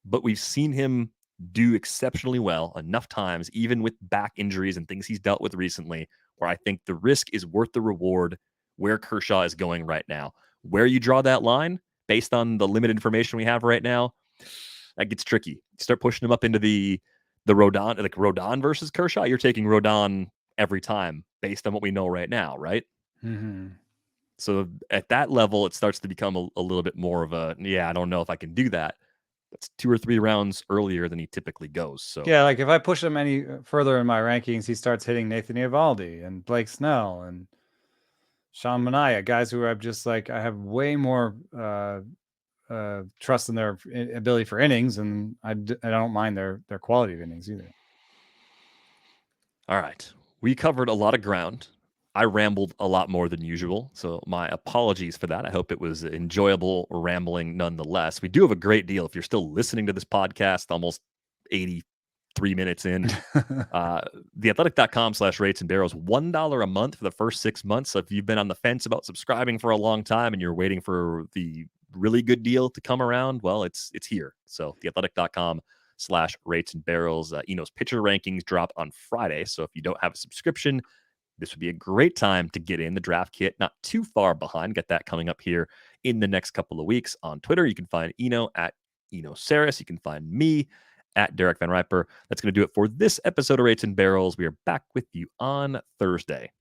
But we've seen him do exceptionally well enough times, even with back injuries and things he's dealt with recently, where I think the risk is worth the reward where Kershaw is going right now. Where you draw that line based on the limited information we have right now, that gets tricky. You start pushing him up into the Rodón, like Rodón versus Kershaw. You're taking Rodón every time based on what we know right now, right?
Mm-hmm.
So at that level, it starts to become a little bit more of a, I don't know if I can do that. That's 2 or 3 rounds earlier than he typically goes. So
yeah, like if I push him any further in my rankings, he starts hitting Nathan Eovaldi and Blake Snell and Sean Manaea, guys who I'm just like, I have way more trust in their ability for innings, and I don't mind their quality of innings either.
All right. We covered a lot of ground. I rambled a lot more than usual, so my apologies for that. I hope it was enjoyable rambling nonetheless. We do have a great deal. If you're still listening to this podcast, almost 83 minutes in, theathletic.com/rates and barrels, $1 a month for the first 6 months. So if you've been on the fence about subscribing for a long time and you're waiting for the really good deal to come around, well, it's here. So theathletic.com/rates and barrels. Eno's pitcher rankings drop on Friday. So if you don't have a subscription, this would be a great time to get in the draft kit. Not too far behind. Get that coming up here in the next couple of weeks. On Twitter, you can find Eno at Eno Saris. You can find me at Derek Van Riper. That's going to do it for this episode of Rates and Barrels. We are back with you on Thursday.